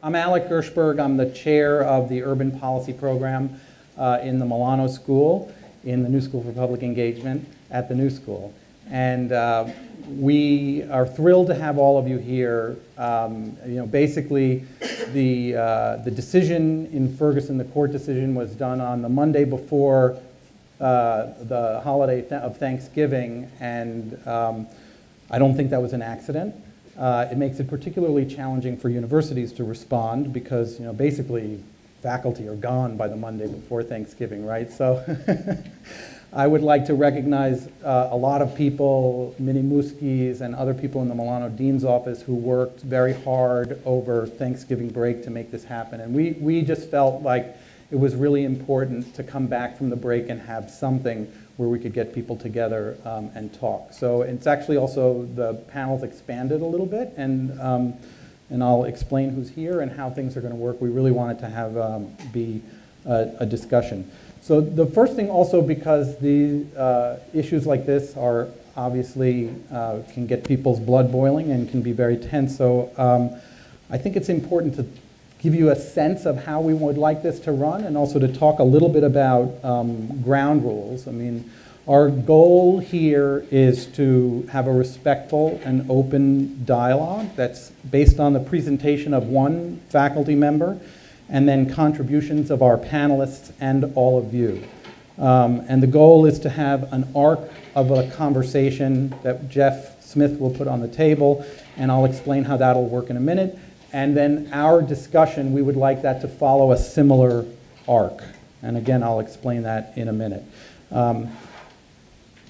I'm Alec Gershberg. I'm the chair of the Urban Policy Program in the Milano School, in the New School for Public Engagement at the New School. And we are thrilled to have all of you here. Basically, the decision in Ferguson, the court decision, was done on the Monday before the holiday of Thanksgiving, and I don't think that was an accident. It makes it particularly challenging for universities to respond because, basically faculty are gone by the Monday before Thanksgiving, right? So I would like to recognize a lot of people, Minnie Muskis and other people in the Milano Dean's office who worked very hard over Thanksgiving break to make this happen. And we just felt like it was really important to come back from the break and have something where we could get people together and talk. So it's actually also, the panel's expanded a little bit, and I'll explain who's here and how things are going to work. We really wanted to have be a discussion. So the first thing also, because the issues like this are obviously can get people's blood boiling and can be very tense, so I think it's important to give you a sense of how we would like this to run, and also to talk a little bit about ground rules. I mean, our goal here is to have a respectful and open dialogue that's based on the presentation of one faculty member and then contributions of our panelists and all of you. And the goal is to have an arc of a conversation that Jeff Smith will put on the table, and I'll explain how that'll work in a minute. And then our discussion, we would like that to follow a similar arc. And again, I'll explain that in a minute.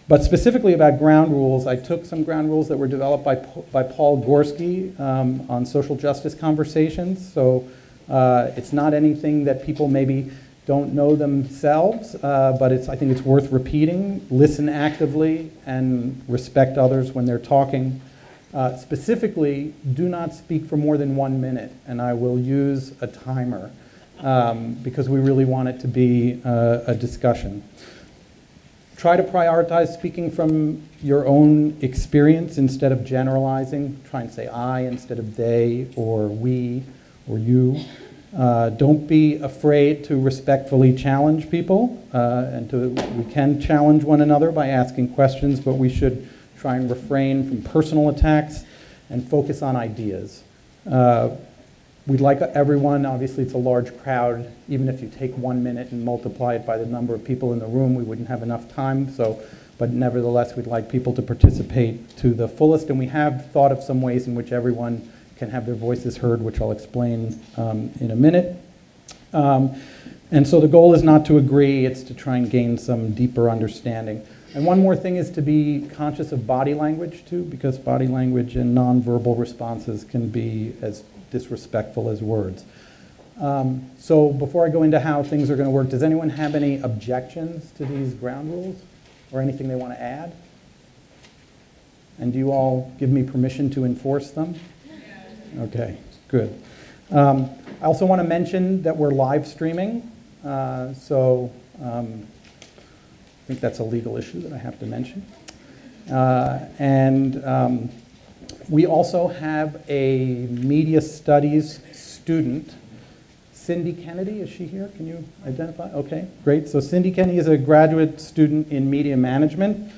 But specifically about ground rules, I took some ground rules that were developed by Paul Gorski on social justice conversations. So it's not anything that people maybe don't know themselves, but I think it's worth repeating. Listen actively and respect others when they're talking. Specifically, do not speak for more than 1 minute, and I will use a timer because we really want it to be a discussion. Try to prioritize speaking from your own experience instead of generalizing. Try and say I instead of they or we or you. Don't be afraid to respectfully challenge people, we can challenge one another by asking questions, but we should try and refrain from personal attacks and focus on ideas. We'd like everyone, obviously it's a large crowd, even if you take 1 minute and multiply it by the number of people in the room, we wouldn't have enough time, but nevertheless we'd like people to participate to the fullest, and we have thought of some ways in which everyone can have their voices heard, which I'll explain in a minute. And so the goal is not to agree, it's to try and gain some deeper understanding. And one more thing is to be conscious of body language too, because body language and nonverbal responses can be as disrespectful as words. So before I go into how things are going to work, does anyone have any objections to these ground rules or anything they want to add? And do you all give me permission to enforce them? Okay, good. I also want to mention that we're live streaming, I think that's a legal issue that I have to mention. We also have a media studies student, Cindy Kennedy. Is she here? Can you identify? Okay, great. So Cindy Kennedy is a graduate student in media management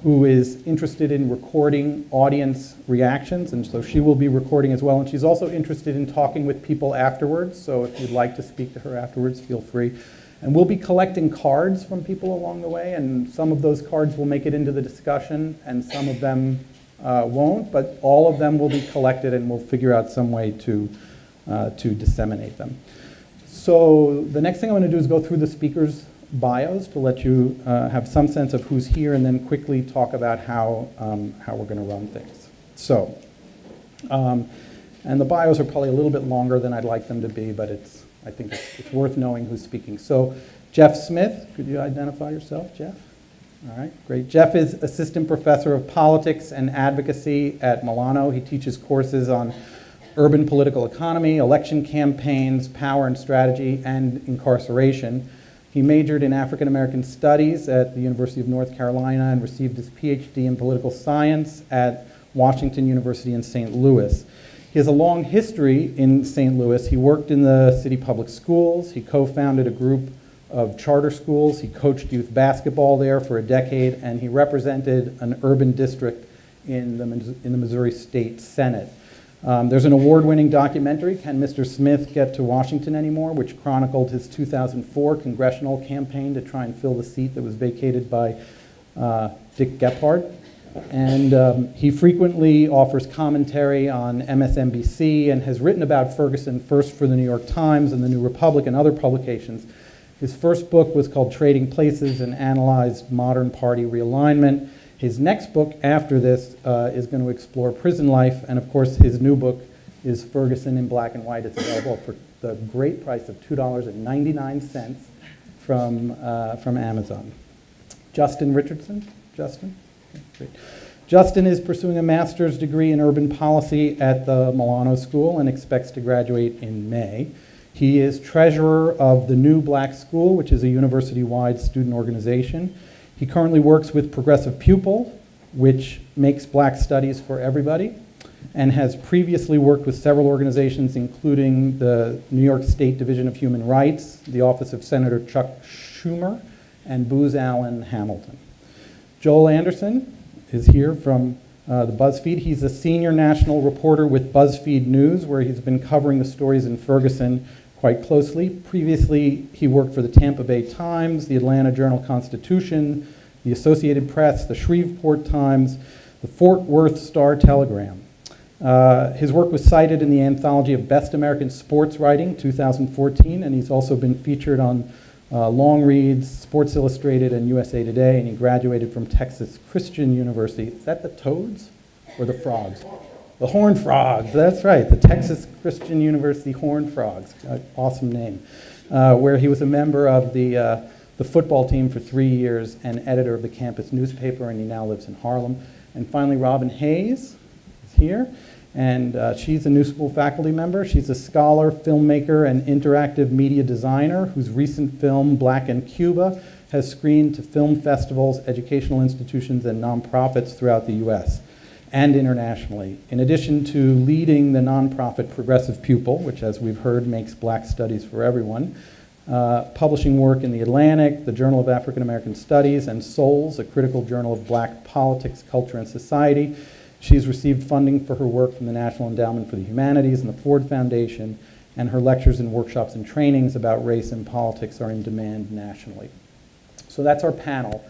who is interested in recording audience reactions, and so she will be recording as well. And she's also interested in talking with people afterwards, so if you'd like to speak to her afterwards, feel free. And we'll be collecting cards from people along the way, and some of those cards will make it into the discussion, and some of them won't, but all of them will be collected, and we'll figure out some way to disseminate them. So the next thing I'm going to do is go through the speakers' bios to let you have some sense of who's here, and then quickly talk about how we're going to run things. So, and the bios are probably a little bit longer than I'd like them to be, but I think it's worth knowing who's speaking. So Jeff Smith, could you identify yourself, Jeff? All right, great. Jeff is Assistant Professor of Politics and Advocacy at Milano. He teaches courses on urban political economy, election campaigns, power and strategy, and incarceration. He majored in African American Studies at the University of North Carolina and received his PhD in political science at Washington University in St. Louis. He has a long history in St. Louis. He worked in the city public schools. He co-founded a group of charter schools. He coached youth basketball there for a decade, and he represented an urban district in the Missouri State Senate. There's an award-winning documentary, Can Mr. Smith Get to Washington Anymore?, which chronicled his 2004 congressional campaign to try and fill the seat that was vacated by Dick Gephardt. And he frequently offers commentary on MSNBC and has written about Ferguson first for the New York Times and the New Republic and other publications. His first book was called Trading Places and analyzed modern party realignment. His next book after this is going to explore prison life, and of course his new book is Ferguson in Black and White. It's available for the great price of $2.99 from Amazon. Justyn Richardson. Justyn? Okay, great. Justyn is pursuing a master's degree in urban policy at the Milano School and expects to graduate in May. He is treasurer of the New Black School, which is a university-wide student organization. He currently works with Progressive Pupil, which makes black studies for everybody, and has previously worked with several organizations, including the New York State Division of Human Rights, the Office of Senator Chuck Schumer, and Booz Allen Hamilton. Joel Anderson is here from the Buzzfeed. He's a senior national reporter with Buzzfeed News, where he's been covering the stories in Ferguson quite closely. Previously, he worked for the Tampa Bay Times, the Atlanta Journal-Constitution, the Associated Press, the Shreveport Times, the Fort Worth Star-Telegram. His work was cited in the Anthology of Best American Sports Writing, 2014, and he's also been featured on Long Reads, Sports Illustrated, and USA Today, and he graduated from Texas Christian University. Is that the Toads or the Frogs? The Horned Frogs, that's right, the Texas Christian University Horned Frogs, awesome name, where he was a member of the football team for 3 years and editor of the campus newspaper, and he now lives in Harlem. And finally, Robin Hayes is here, and she's a New School faculty member. She's a scholar, filmmaker, and interactive media designer whose recent film, Black in Cuba, has screened to film festivals, educational institutions, and nonprofits throughout the US and internationally. In addition to leading the nonprofit Progressive Pupil, which, as we've heard, makes black studies for everyone, publishing work in The Atlantic, the Journal of African American Studies, and Souls, a critical journal of black politics, culture, and society. She's received funding for her work from the National Endowment for the Humanities and the Ford Foundation, and her lectures and workshops and trainings about race and politics are in demand nationally. So that's our panel.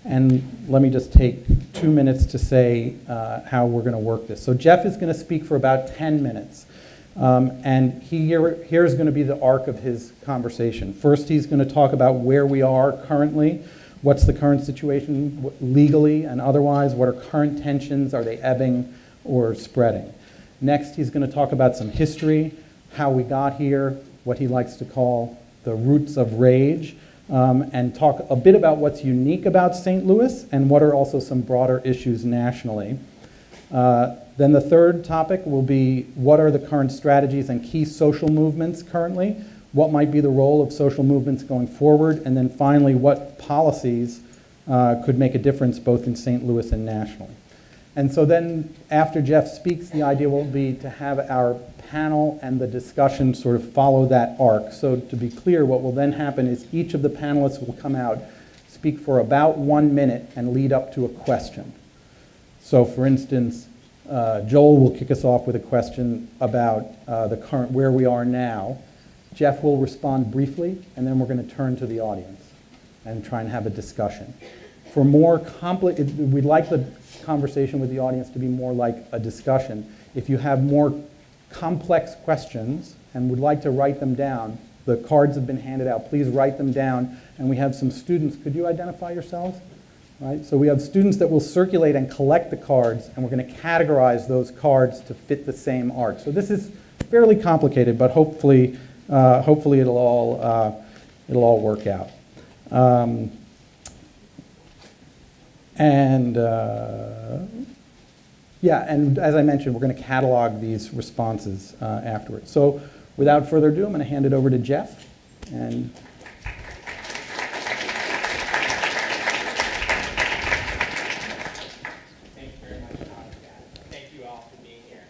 And let me just take 2 minutes to say how we're going to work this. So Jeff is going to speak for about 10 minutes. And here is going to be the arc of his conversation. First, he's going to talk about where we are currently, what's the current situation legally and otherwise, what are current tensions, are they ebbing or spreading. Next, he's going to talk about some history, how we got here, what he likes to call the roots of rage, and talk a bit about what's unique about St. Louis and what are also some broader issues nationally. Then the third topic will be what are the current strategies and key social movements currently, what might be the role of social movements going forward, and then finally what policies could make a difference both in St. Louis and nationally. And so then after Jeff speaks, the idea will be to have our panel and the discussion sort of follow that arc. So to be clear, what will then happen is each of the panelists will come out, speak for about 1 minute, and lead up to a question. So for instance, Joel will kick us off with a question about the current, where we are now. Jeff will respond briefly, and then we're going to turn to the audience and try and have a discussion. For more we'd like the conversation with the audience to be more like a discussion. If you have more complex questions and would like to write them down, the cards have been handed out. Please write them down. And we have some students. Could you identify yourselves? Right? So we have students that will circulate and collect the cards, and we're going to categorize those cards to fit the same arc. So this is fairly complicated, but hopefully it'll all work out. Yeah, and as I mentioned, we're going to catalog these responses afterwards. So without further ado, I'm going to hand it over to Jeff. And thank you very much, Todd. Thank you all for being here.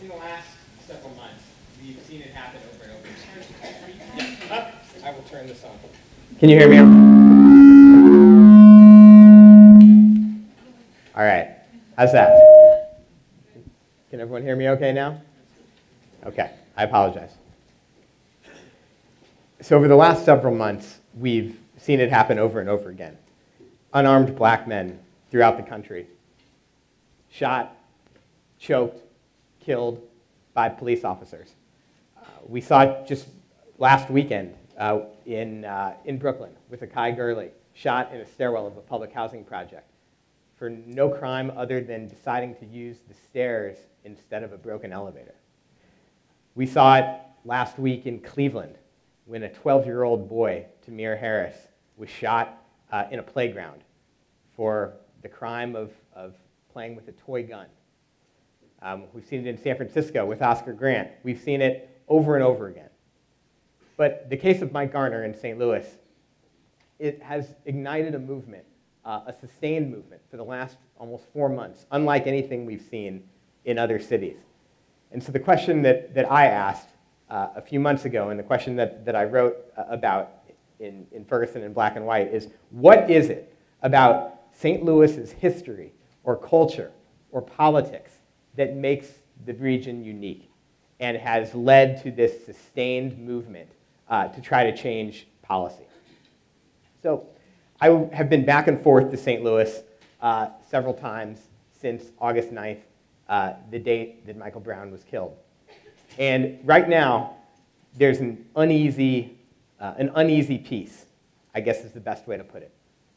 in the last several months, we've seen it happen over and over. Yeah. I will turn this on. Can you hear me? All right. How's that? Can everyone hear me okay now? Okay. I apologize. So over the last several months, we've seen it happen over and over again. Unarmed black men throughout the country, shot, choked, killed by police officers. We saw it just last weekend in Brooklyn with Akai Gurley, shot in a stairwell of a public housing project for no crime other than deciding to use the stairs instead of a broken elevator. We saw it last week in Cleveland when a 12-year-old boy, Tamir Harris, was shot in a playground for the crime of playing with a toy gun. We've seen it in San Francisco with Oscar Grant. We've seen it over and over again. But the case of Mike Garner in St. Louis, it has ignited a movement, a sustained movement for the last almost 4 months, unlike anything we've seen in other cities. And so the question that I asked a few months ago, and the question that I wrote about in Ferguson in black and white is, what is it about St. Louis's history or culture or politics that makes the region unique and has led to this sustained movement to try to change policy? So I have been back and forth to St. Louis several times since August 9th, the date that Michael Brown was killed. And right now, there's an uneasy peace, I guess is the best way to put it.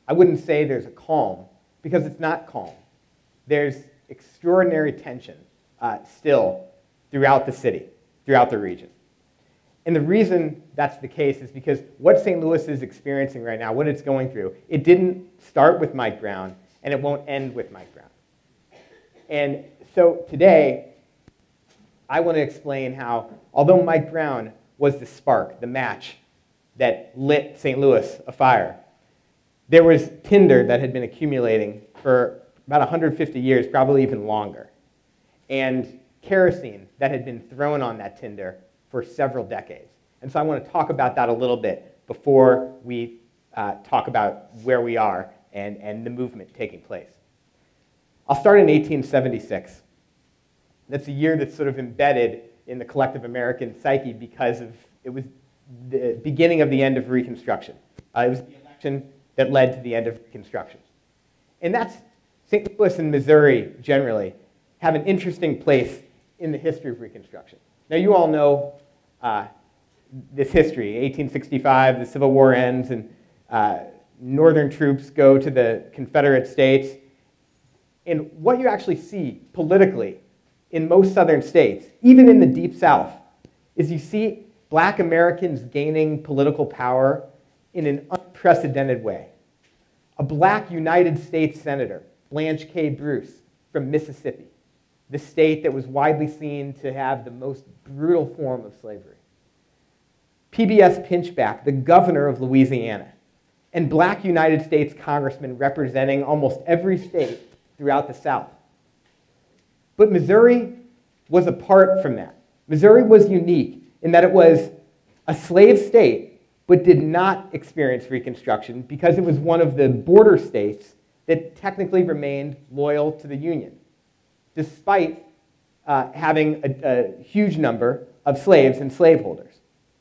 I wouldn't say there's a calm, because it's not calm. There's extraordinary tension still throughout the city, throughout the region. And the reason that's the case is because what St. Louis is experiencing right now, what it's going through, it didn't start with Mike Brown, and it won't end with Mike Brown. And so today, I want to explain how, although Mike Brown was the spark, the match that lit St. Louis afire, there was tinder that had been accumulating for about 150 years, probably even longer, and kerosene that had been thrown on that tinder for several decades. And so I want to talk about that a little bit before we talk about where we are and the movement taking place. I'll start in 1876. That's a year that's sort of embedded in the collective American psyche because it was the beginning of the end of Reconstruction. It was the election that led to the end of Reconstruction. And that's St. Louis and Missouri generally have an interesting place in the history of Reconstruction. Now, you all know this history. 1865, the Civil War ends, and Northern troops go to the Confederate States. And what you actually see politically in most Southern states, even in the Deep South, is you see black Americans gaining political power in an unprecedented way. A black United States Senator, Blanche K. Bruce, from Mississippi, the state that was widely seen to have the most brutal form of slavery. PBS Pinchback, the governor of Louisiana, and black United States congressmen representing almost every state throughout the South. But Missouri was apart from that. Missouri was unique in that it was a slave state, but did not experience Reconstruction because it was one of the border states that technically remained loyal to the Union, despite having a huge number of slaves and slaveholders.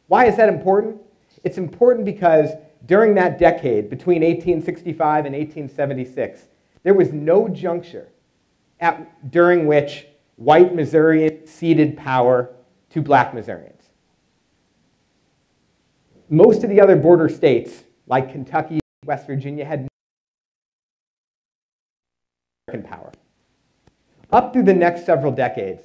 Why is that important? It's important because during that decade, between 1865 and 1876, there was no juncture during which white Missourians ceded power to black Missourians. Most of the other border states, like Kentucky, West Virginia, had no American power. Up through the next several decades,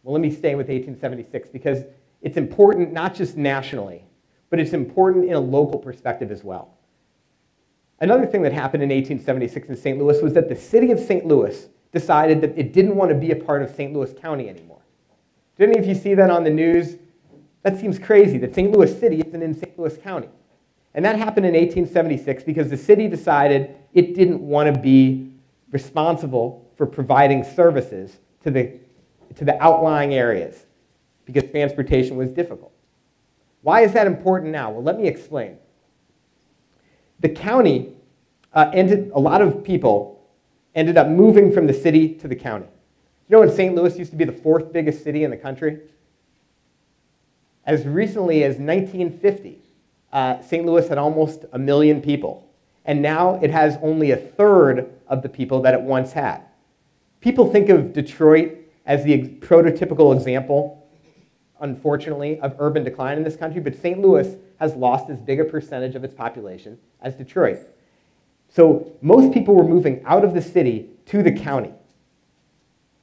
well, let me stay with 1876 because it's important not just nationally, but it's important in a local perspective as well. Another thing that happened in 1876 in St. Louis was that the city of St. Louis decided that it didn't want to be a part of St. Louis County anymore. Did any of you see that on the news? That seems crazy, that St. Louis City isn't in St. Louis County. And that happened in 1876 because the city decided it didn't want to be responsible for providing services to to the outlying areas because transportation was difficult. Why is that important now? Well, let me explain. The county a lot of people ended up moving from the city to the county. You know when St. Louis used to be the 4th biggest city in the country? As recently as 1950, St. Louis had almost 1 million people. And now it has only 1/3 of the people that it once had. People think of Detroit as the prototypical example, unfortunately, of urban decline in this country, but St. Louis has lost as big a percentage of its population as Detroit. So most people were moving out of the city to the county.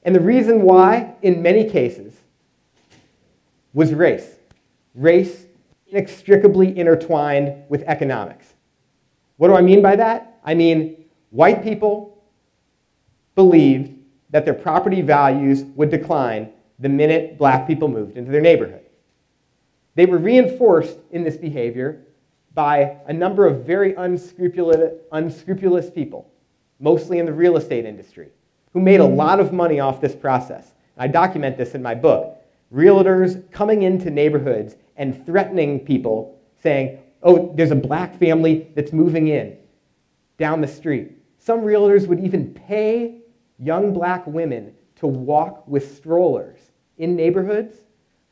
And the reason why, in many cases, was race. Race inextricably intertwined with economics. What do I mean by that? I mean, white people believed that their property values would decline the minute black people moved into their neighborhood. They were reinforced in this behavior by a number of very unscrupulous people, mostly in the real estate industry, who made a lot of money off this process. I document this in my book. Realtors coming into neighborhoods and threatening people, saying, oh, there's a black family that's moving in down the street. Some realtors would even pay young black women to walk with strollers in neighborhoods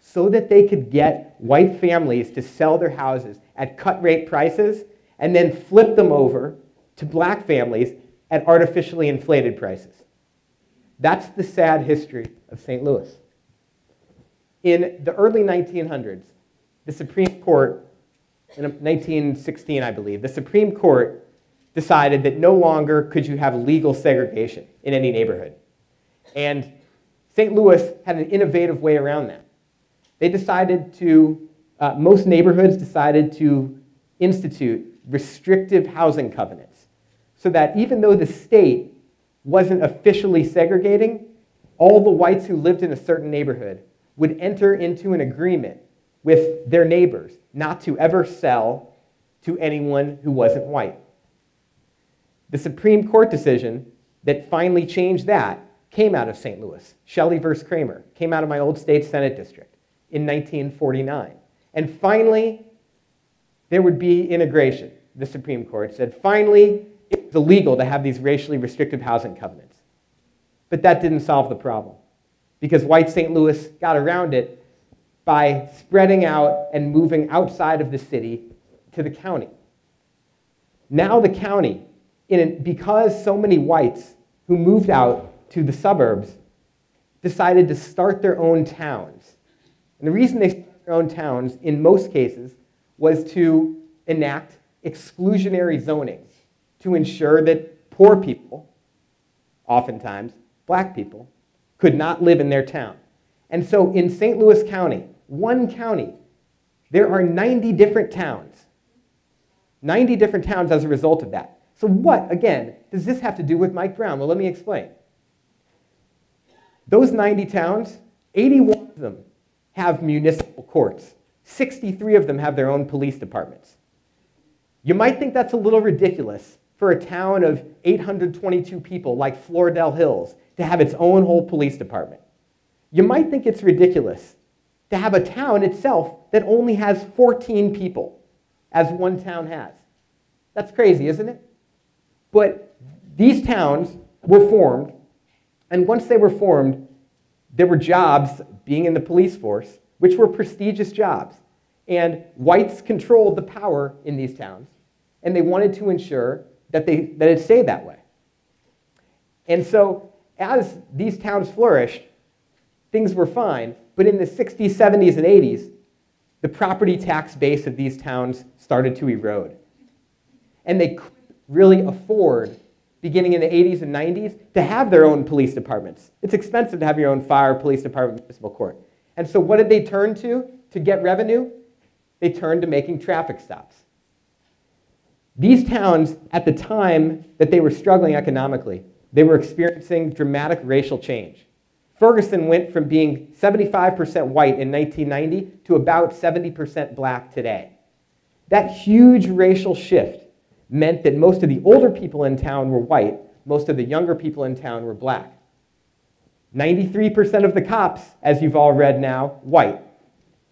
so that they could get white families to sell their houses at cut-rate prices and then flip them over to black families at artificially inflated prices. That's the sad history of St. Louis. In the early 1900s, the Supreme Court, in 1916, I believe, the Supreme Court decided that no longer could you have legal segregation in any neighborhood. And St. Louis had an innovative way around that. They decided to, most neighborhoods decided to institute restrictive housing covenants so that even though the state wasn't officially segregating, all the whites who lived in a certain neighborhood would enter into an agreement with their neighbors not to ever sell to anyone who wasn't white. The Supreme Court decision that finally changed that came out of St. Louis. Shelley versus Kramer came out of my old state Senate district in 1949. And finally, there would be integration. The Supreme Court said, finally, it's illegal to have these racially restrictive housing covenants. But that didn't solve the problem, because white St. Louis got around it by spreading out and moving outside of the city to the county. Now the county, because so many whites who moved out to the suburbs decided to start their own towns. And the reason they started their own towns, in most cases, was to enact exclusionary zoning to ensure that poor people, oftentimes black people, could not live in their town. And so in St. Louis County, one county, there are 90 different towns. 90 different towns as a result of that. So what, again, does this have to do with Mike Brown? Well, let me explain. Those 90 towns, 81 of them have municipal courts. 63 of them have their own police departments. You might think that's a little ridiculous for a town of 822 people like Floridel Hills to have its own whole police department. You might think it's ridiculous to have a town itself that only has 14 people, as one town has. That's crazy, isn't it? But these towns were formed, and once they were formed, there were jobs, being in the police force, which were prestigious jobs. And whites controlled the power in these towns, and they wanted to ensure that it stayed that way. And so as these towns flourished, things were fine, but in the 60s, 70s, and 80s, the property tax base of these towns started to erode. And they couldn't really afford, beginning in the 80s and 90s, to have their own police departments. It's expensive to have your own fire, police department, municipal court. And so what did they turn to get revenue? They turned to making traffic stops. These towns, at the time that they were struggling economically, they were experiencing dramatic racial change. Ferguson went from being 75% white in 1990 to about 70% black today. That huge racial shift meant that most of the older people in town were white, most of the younger people in town were black. 93% of the cops, as you've all read now, white.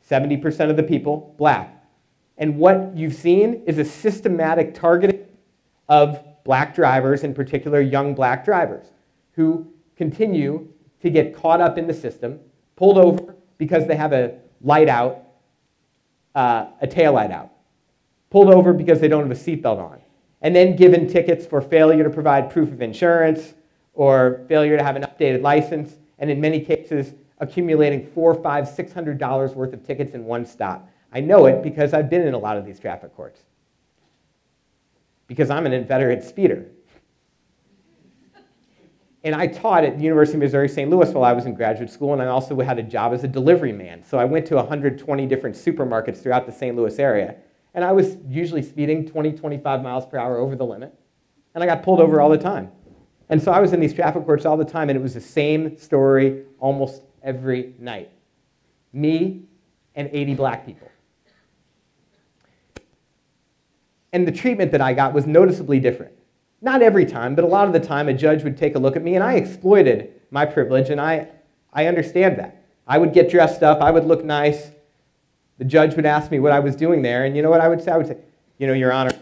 70% of the people, black. And what you've seen is a systematic targeting of black drivers, in particular young black drivers, who continue to get caught up in the system, pulled over because they have a light out, a tail light out, pulled over because they don't have a seatbelt on, and then given tickets for failure to provide proof of insurance or failure to have an updated license, and in many cases, accumulating $400, $500, $600 worth of tickets in one stop. I know it because I've been in a lot of these traffic courts. Because I'm an inveterate speeder. And I taught at the University of Missouri St. Louis while I was in graduate school, and I also had a job as a delivery man. So I went to 120 different supermarkets throughout the St. Louis area, and I was usually speeding 20, 25 miles per hour over the limit, and I got pulled over all the time. And so I was in these traffic courts all the time, and it was the same story almost every night. Me and 80 black people. And the treatment that I got was noticeably different. Not every time, but a lot of the time a judge would take a look at me, and I exploited my privilege, and I understand that. I would get dressed up, I would look nice. The judge would ask me what I was doing there, and you know what I would say? I would say, you know, Your Honor,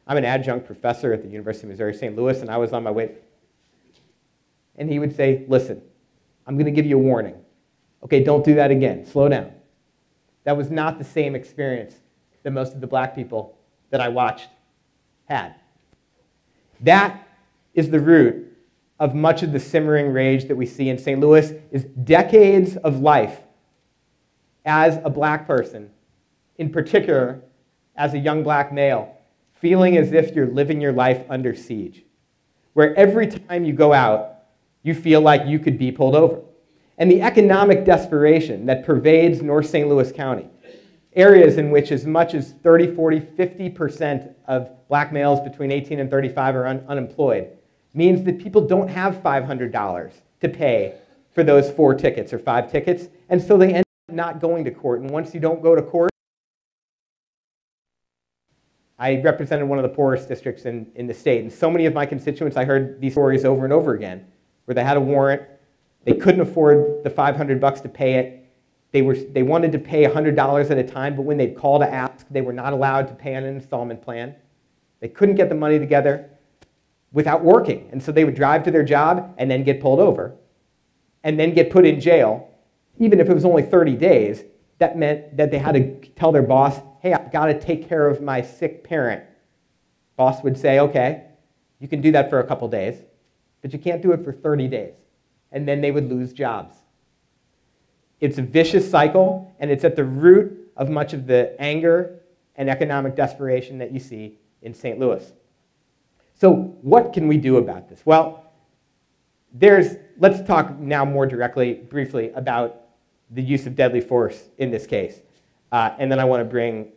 I'm an adjunct professor at the University of Missouri St. Louis, and I was on my way. And he would say, listen, I'm going to give you a warning. Okay, don't do that again. Slow down. That was not the same experience that most of the black people that I watched had. That is the root of much of the simmering rage that we see in St. Louis, is decades of life as a black person, in particular as a young black male, feeling as if you're living your life under siege, where every time you go out, you feel like you could be pulled over. And the economic desperation that pervades North St. Louis County, areas in which as much as 30, 40, 50% of black males between 18 and 35 are unemployed, means that people don't have $500 to pay for those 4 tickets or 5 tickets, and so they end up not going to court. And once you don't go to court, I represented one of the poorest districts in the state, and so many of my constituents, I heard these stories over and over again, where they had a warrant, they couldn't afford the $500 to pay it, they wanted to pay $100 at a time, but when they'd call to ask, they were not allowed to pay on an installment plan. They couldn't get the money together without working, and so they would drive to their job and then get pulled over, and then get put in jail, even if it was only 30 days. That meant that they had to tell their boss, hey, I've got to take care of my sick parent. Boss would say, okay, you can do that for a couple days, but you can't do it for 30 days. And then they would lose jobs. It's a vicious cycle, and it's at the root of much of the anger and economic desperation that you see in St. Louis. So what can we do about this? Well, let's talk now more directly, briefly, about the use of deadly force in this case. And then I want to bring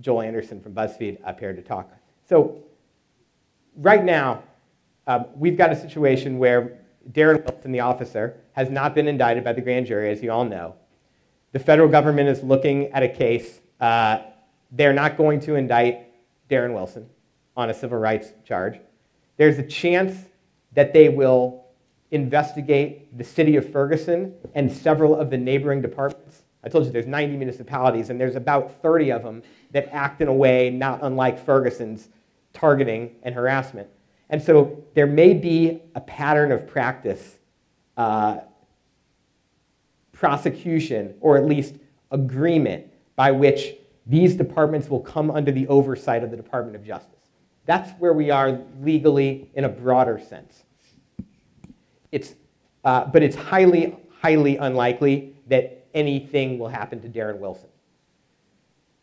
Joel Anderson from Buzzfeed up here to talk. So right now, we've got a situation where Darren Wilson, the officer, has not been indicted by the grand jury, as you all know. The federal government is looking at a case. They're not going to indict Darren Wilson on a civil rights charge. There's a chance that they will investigate the city of Ferguson and several of the neighboring departments. I told you there's 90 municipalities, and there's about 30 of them that act in a way not unlike Ferguson's targeting and harassment. And so there may be a pattern of practice, prosecution, or at least agreement by which these departments will come under the oversight of the Department of Justice. That's where we are legally in a broader sense. But it's highly, highly unlikely that anything will happen to Darren Wilson.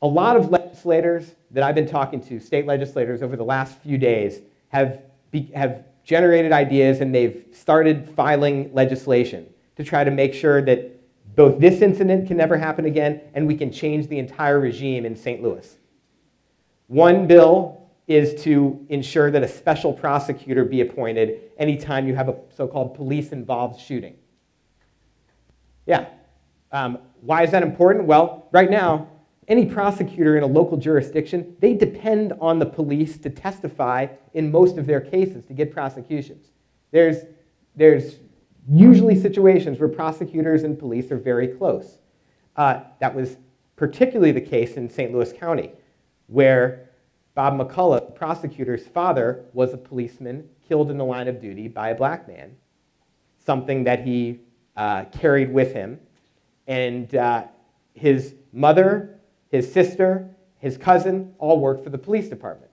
A lot of legislators that I've been talking to, state legislators over the last few days, have generated ideas, and they've started filing legislation to try to make sure that both this incident can never happen again and we can change the entire regime in St. Louis. One bill is to ensure that a special prosecutor be appointed anytime you have a so-called police-involved shooting. Yeah. Why is that important? Well, right now, any prosecutor in a local jurisdiction, they depend on the police to testify in most of their cases to get prosecutions. There's usually situations where prosecutors and police are very close. That was particularly the case in St. Louis County, where Bob McCullough, the prosecutor's father, was a policeman killed in the line of duty by a black man, something that he carried with him. And his mother, his sister, his cousin all worked for the police department,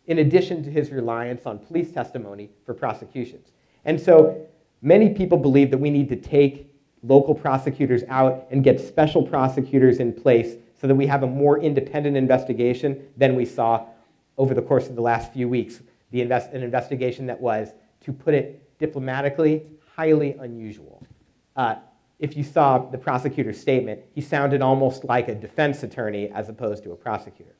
in addition to his reliance on police testimony for prosecutions. And so many people believe that we need to take local prosecutors out and get special prosecutors in place so that we have a more independent investigation than we saw over the course of the last few weeks. An investigation that was, to put it diplomatically, highly unusual. If you saw the prosecutor's statement, he sounded almost like a defense attorney as opposed to a prosecutor.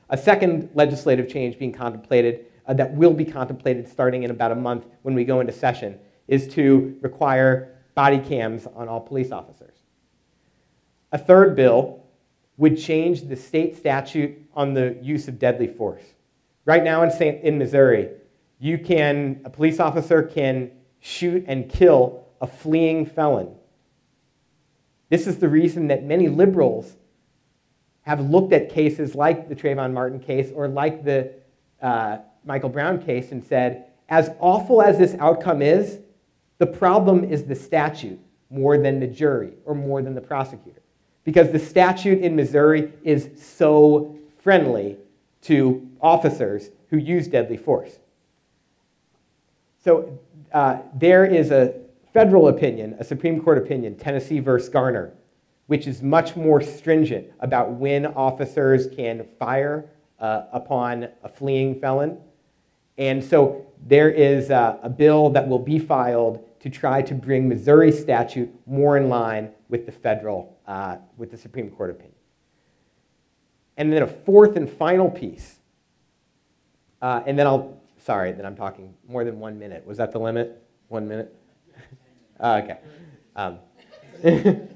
A second legislative change being contemplated, that will be contemplated starting in about a month when we go into session, is to require body cams on all police officers. A third bill would change the state statute on the use of deadly force. Right now in Missouri, a police officer can shoot and kill a fleeing felon. This is the reason that many liberals have looked at cases like the Trayvon Martin case or like the Michael Brown case and said, as awful as this outcome is, the problem is the statute more than the jury or more than the prosecutor. Because the statute in Missouri is so friendly to officers who use deadly force. So there is a federal opinion, a Supreme Court opinion, Tennessee versus Garner, which is much more stringent about when officers can fire upon a fleeing felon. And so there is a bill that will be filed to try to bring Missouri statute more in line with the federal, with the Supreme Court opinion. And then a fourth and final piece, and then then I'm talking more than 1 minute. Was that the limit? 1 minute? Okay. And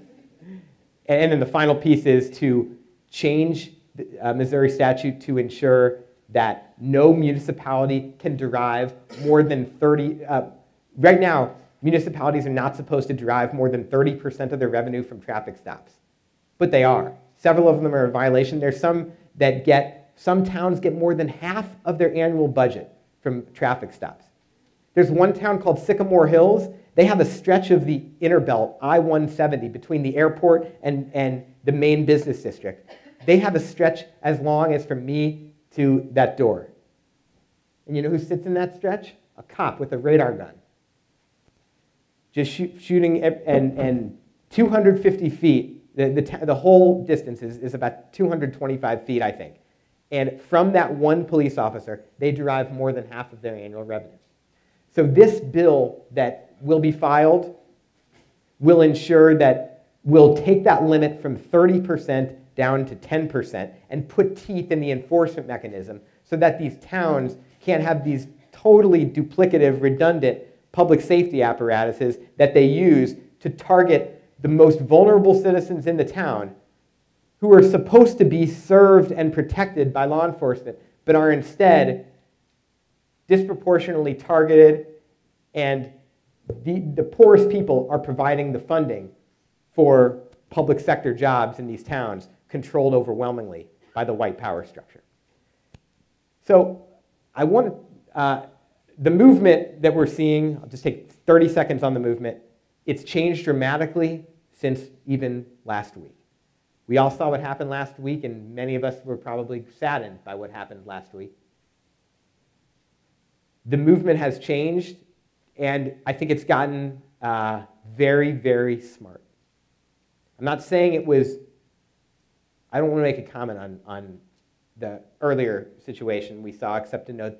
then the final piece is to change the Missouri statute to ensure that no municipality can derive more than 30, right now, municipalities are not supposed to derive more than 30% of their revenue from traffic stops, but they are. Several of them are in violation. There's some towns get more than half of their annual budget from traffic stops. There's one town called Sycamore Hills. They have a stretch of the inner belt, I-170, between the airport and the main business district. They have a stretch as long as from me to that door. And you know who sits in that stretch? A cop with a radar gun. Just shooting, and 250 feet, the whole distance is about 225 feet, I think. And from that one police officer, they derive more than half of their annual revenue. So this bill that will be filed will ensure that we'll take that limit from 30% down to 10% and put teeth in the enforcement mechanism so that these towns can't have these totally duplicative, redundant public safety apparatuses that they use to target the most vulnerable citizens in the town who are supposed to be served and protected by law enforcement, but are instead disproportionately targeted, and the poorest people are providing the funding for public sector jobs in these towns, controlled overwhelmingly by the white power structure. So I want to, the movement that we're seeing, I'll just take 30 seconds on the movement. It's changed dramatically since even last week. We all saw what happened last week, and many of us were probably saddened by what happened last week. The movement has changed, and I think it's gotten very, very smart. I'm not saying it was, I don't want to make a comment on the earlier situation we saw, except to note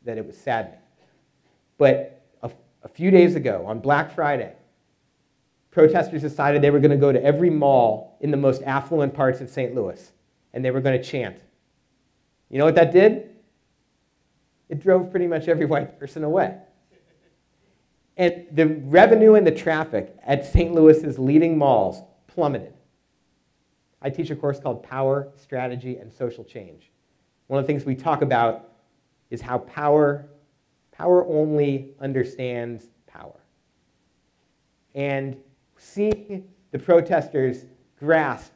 that it was saddening. But a few days ago, on Black Friday, protesters decided they were going to go to every mall in the most affluent parts of St. Louis, and they were going to chant. You know what that did? It drove pretty much every white person away. And the revenue and the traffic at St. Louis's leading malls plummeted. I teach a course called Power, Strategy, and Social Change. One of the things we talk about is how power only understands power. And seeing the protesters grasp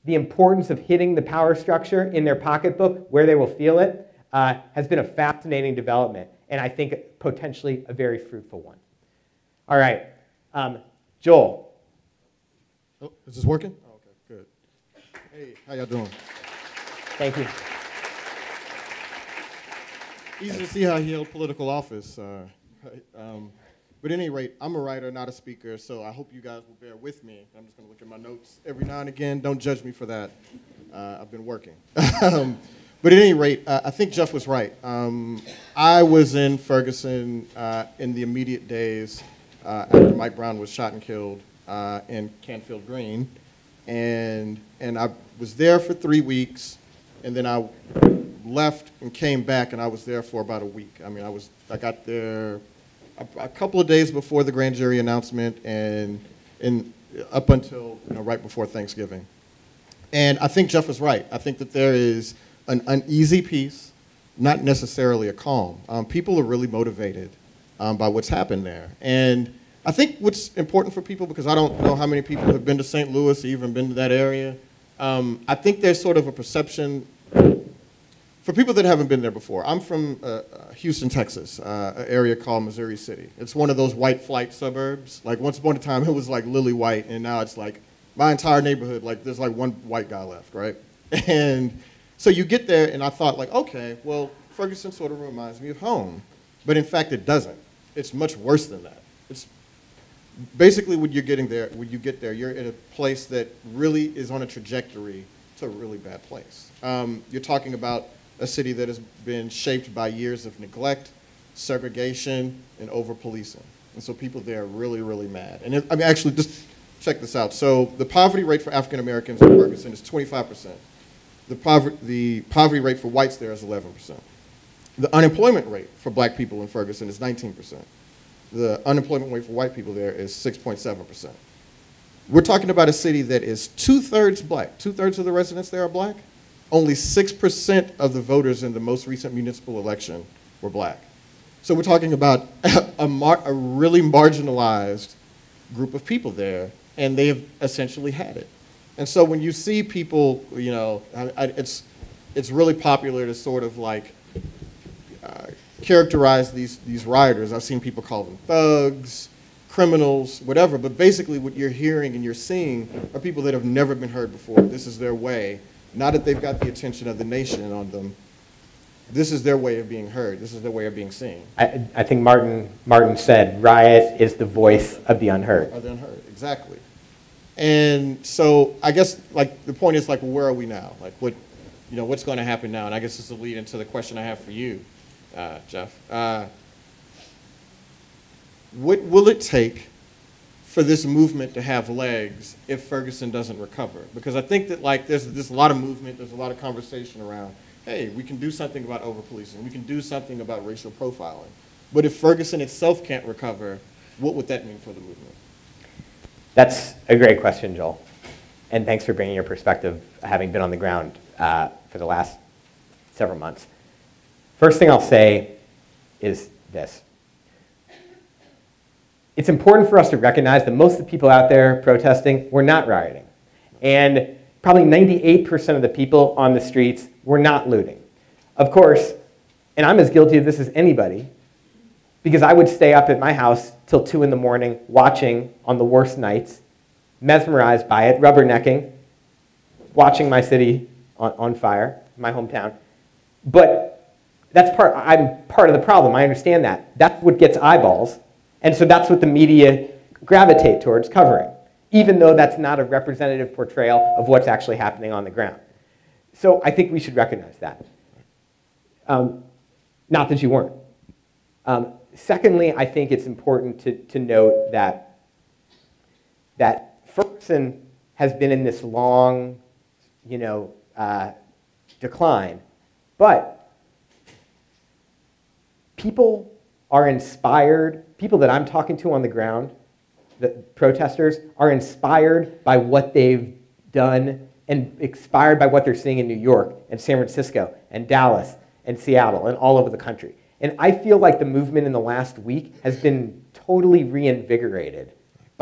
the importance of hitting the power structure in their pocketbook where they will feel it has been a fascinating development, and I think potentially a very fruitful one. All right, Joel. Oh, is this working? Oh, okay, good. Hey, how y'all doing? Thank you. Easy to see how he held political office. But at any rate, I'm a writer, not a speaker, so I hope you guys will bear with me. I'm just going to look at my notes every now and again. Don't judge me for that. I've been working. But at any rate, I think Jeff was right. I was in Ferguson in the immediate days after Mike Brown was shot and killed in Canfield Green. And I was there for 3 weeks, and then I left and came back, and I was there for about a week. I mean, I got there a couple of days before the grand jury announcement and up until right before Thanksgiving. And I think Jeff was right. I think that there is an uneasy peace, not necessarily a calm. People are really motivated by what's happened there. And I think what's important for people, because I don't know how many people have been to St. Louis or even been to that area, I think there's sort of a perception. For people that haven't been there before, I'm from Houston, Texas, an area called Missouri City. It's one of those white flight suburbs. Like once upon a time, it was like lily white, and now it's like my entire neighborhood, like there's like one white guy left, right? And so you get there, and I thought like, okay, well, Ferguson sort of reminds me of home. But in fact, it doesn't. It's much worse than that. It's basically when you get there, you're in a place that really is on a trajectory to a really bad place. You're talking about a city that has been shaped by years of neglect, segregation, and over-policing. And so people there are really, really mad. And I mean, actually, just check this out. So the poverty rate for African Americans in Ferguson is 25%. The poverty rate for whites there is 11%. The unemployment rate for black people in Ferguson is 19%. The unemployment rate for white people there is 6.7%. We're talking about a city that is 2/3 black. 2/3 of the residents there are black. Only 6% of the voters in the most recent municipal election were black. So we're talking about a really marginalized group of people there, and they have essentially had it. And so when you see people, it's really popular to sort of like characterize these rioters. I've seen people call them thugs, criminals, whatever, but basically what you're hearing and you're seeing are people that have never been heard before. This is their way. Now that they've got the attention of the nation on them, this is their way of being heard. This is their way of being seen. I think Martin said, riot is the voice of the unheard. Of the unheard, exactly. And so I guess like the point is like, well, where are we now? Like what's going to happen now? And I guess this will lead into the question I have for you, Jeff. What will it take for this movement to have legs if Ferguson doesn't recover? Because I think that like there's a lot of movement, there's a lot of conversation around, hey, we can do something about over-policing, we can do something about racial profiling. But if Ferguson itself can't recover, what would that mean for the movement? That's a great question, Joel. And thanks for bringing your perspective, having been on the ground for the last several months. First thing I'll say is this. It's important for us to recognize that most of the people out there protesting were not rioting. And probably 98% of the people on the streets were not looting. Of course, and I'm as guilty of this as anybody, because I would stay up at my house till 2 in the morning watching on the worst nights, mesmerized by it, rubbernecking, watching my city on fire, my hometown. But I'm part of the problem, I understand that. That's what gets eyeballs. And so that's what the media gravitate towards covering, even though that's not a representative portrayal of what's actually happening on the ground. So I think we should recognize that. Not that you weren't. Secondly, I think it's important to note that Ferguson has been in this long, decline, but people are inspired, people that I'm talking to on the ground, the protesters, are inspired by what they've done and inspired by what they're seeing in New York and San Francisco and Dallas and Seattle and all over the country. And I feel like the movement in the last week has been totally reinvigorated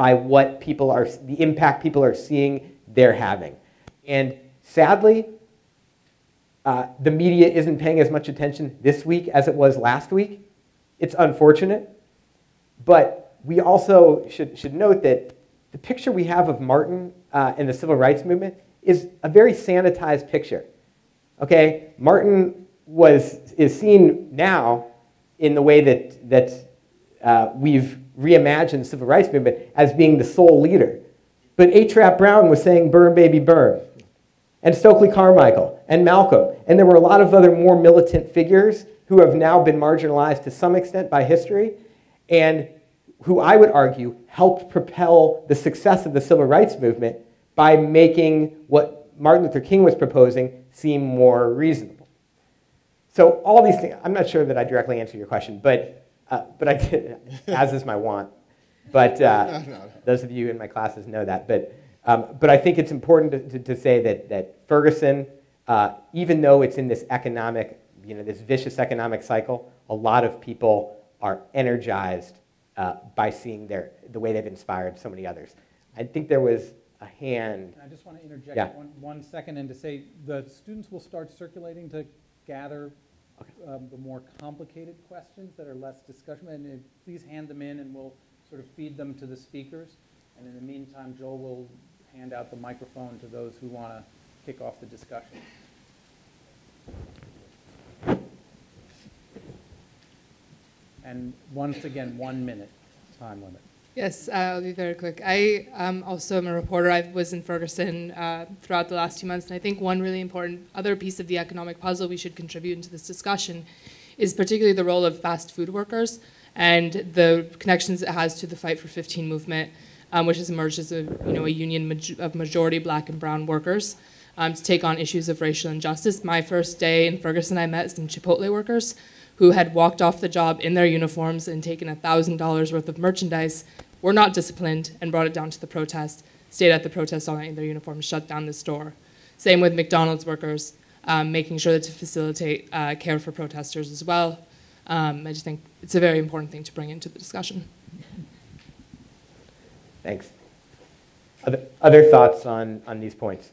by what people are, the impact people are seeing they're having. And sadly, the media isn't paying as much attention this week as it was last week. It's unfortunate, but we also should note that the picture we have of Martin and the civil rights movement is a very sanitized picture. Okay, Martin is seen now in the way that we've reimagined the civil rights movement as being the sole leader. But A-Trap Brown was saying burn baby burn, and Stokely Carmichael, and Malcolm, and there were a lot of other more militant figures who have now been marginalized to some extent by history, and who I would argue helped propel the success of the civil rights movement by making what Martin Luther King was proposing seem more reasonable. So all these things, I'm not sure that I directly answered your question, but I did, as is my want. But those of you in my classes know that. But I think it's important to say that Ferguson, even though it's in this economic, this vicious economic cycle, a lot of people are energized by seeing the way they've inspired so many others. I think there was a hand. I just want to interject one second and to say the students will start circulating to gather the more complicated questions that are less discussion. And please hand them in and we'll sort of feed them to the speakers. And in the meantime, Joel will hand out the microphone to those who want to kick off the discussion. And once again, 1 minute time limit. Yes, I'll be very quick. I also am a reporter. I was in Ferguson throughout the last 2 months, and I think one really important other piece of the economic puzzle we should contribute into this discussion is particularly the role of fast food workers and the connections it has to the Fight for 15 movement, which has emerged as a union of majority black and brown workers to take on issues of racial injustice. My first day in Ferguson, I met some Chipotle workers who had walked off the job in their uniforms and taken $1,000 worth of merchandise, were not disciplined, and brought it down to the protest, stayed at the protest all night in their uniforms, shut down the store. Same with McDonald's workers, making sure to facilitate care for protesters as well. I just think it's a very important thing to bring into the discussion. Thanks. Other thoughts on these points?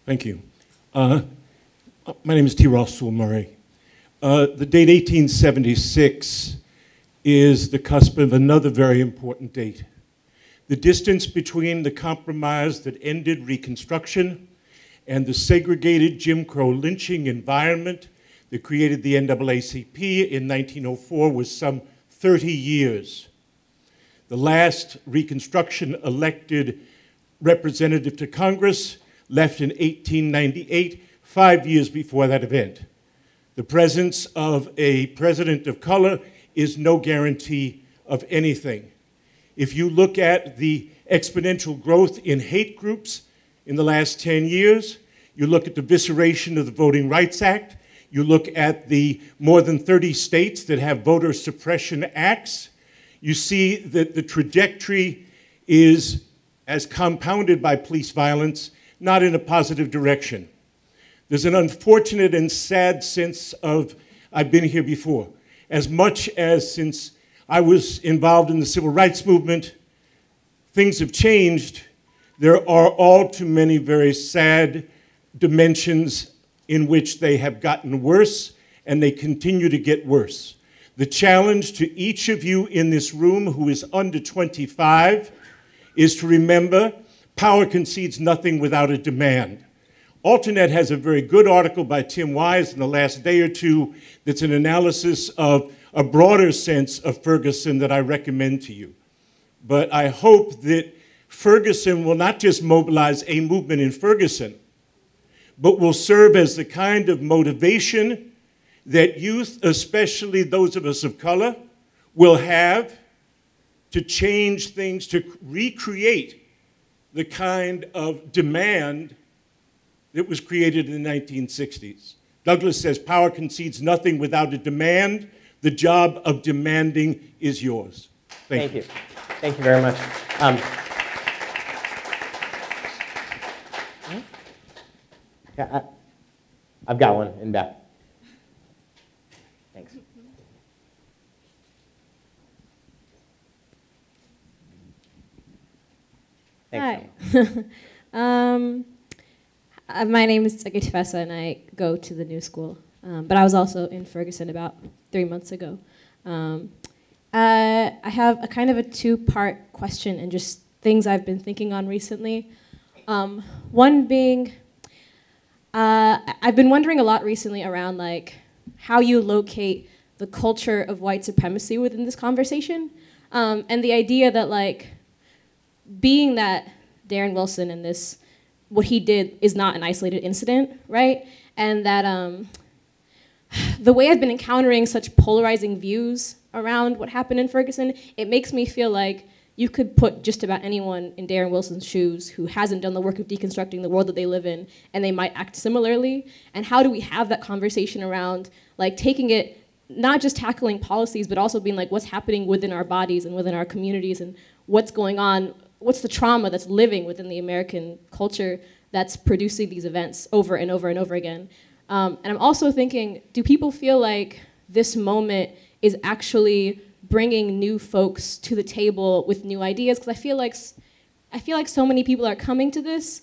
Thank you. My name is T. Ross Sewell Murray. The date 1876 is the cusp of another very important date. The distance between the compromise that ended Reconstruction and the segregated Jim Crow lynching environment that created the NAACP in 1904 was some 30 years. The last Reconstruction elected representative to Congress left in 1898, 5 years before that event. The presence of a president of color is no guarantee of anything. If you look at the exponential growth in hate groups in the last 10 years, you look at the evisceration of the Voting Rights Act, you look at the more than 30 states that have voter suppression acts, you see that the trajectory is, as compounded by police violence, not in a positive direction. There's an unfortunate and sad sense of, I've been here before. As much as since I was involved in the civil rights movement, things have changed, there are all too many very sad dimensions in which they have gotten worse, and they continue to get worse. The challenge to each of you in this room who is under 25 is to remember power concedes nothing without a demand. Alternet has a very good article by Tim Wise in the last day or two that's an analysis of a broader sense of Ferguson that I recommend to you. But I hope that Ferguson will not just mobilize a movement in Ferguson, but will serve as the kind of motivation that youth, especially those of us of color, will have to change things, to recreate the kind of demand that was created in the 1960s. Douglas says, power concedes nothing without a demand. The job of demanding is yours. Thank you. Thank you very much. I've got one in Beth. Thanks. Hi. My name is Theresa, and I go to the new school. But I was also in Ferguson about 3 months ago. I have a kind of a two-part question and just things I've been thinking on recently. One being, I've been wondering a lot recently around like how you locate the culture of white supremacy within this conversation, and the idea that like being that Darren Wilson and this, what he did is not an isolated incident, right? And that the way I've been encountering such polarizing views around what happened in Ferguson, it makes me feel like you could put just about anyone in Darren Wilson's shoes who hasn't done the work of deconstructing the world that they live in, and they might act similarly. And how do we have that conversation around like taking it, not just tackling policies, but also being like what's happening within our bodies and within our communities and what's going on, what's the trauma that's living within the American culture that's producing these events over and over and over again. And I'm also thinking, do people feel like this moment is actually bringing new folks to the table with new ideas? Because I feel like so many people are coming to this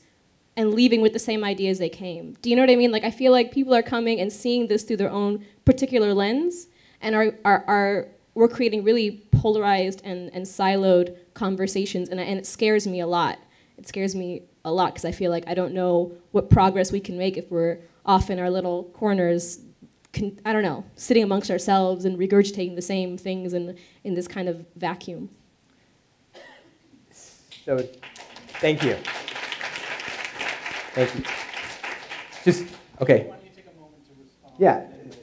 and leaving with the same ideas they came. Do you know what I mean? Like I feel like people are coming and seeing this through their own particular lens, and we're creating really polarized and siloed conversations, and it scares me a lot. It scares me a lot because I feel like I don't know what progress we can make if we're off in our little corners, I don't know, sitting amongst ourselves and regurgitating the same things in this kind of vacuum. So, thank you. Thank you. Just, okay. Why don't you take a moment to respond? Yeah. And then we'll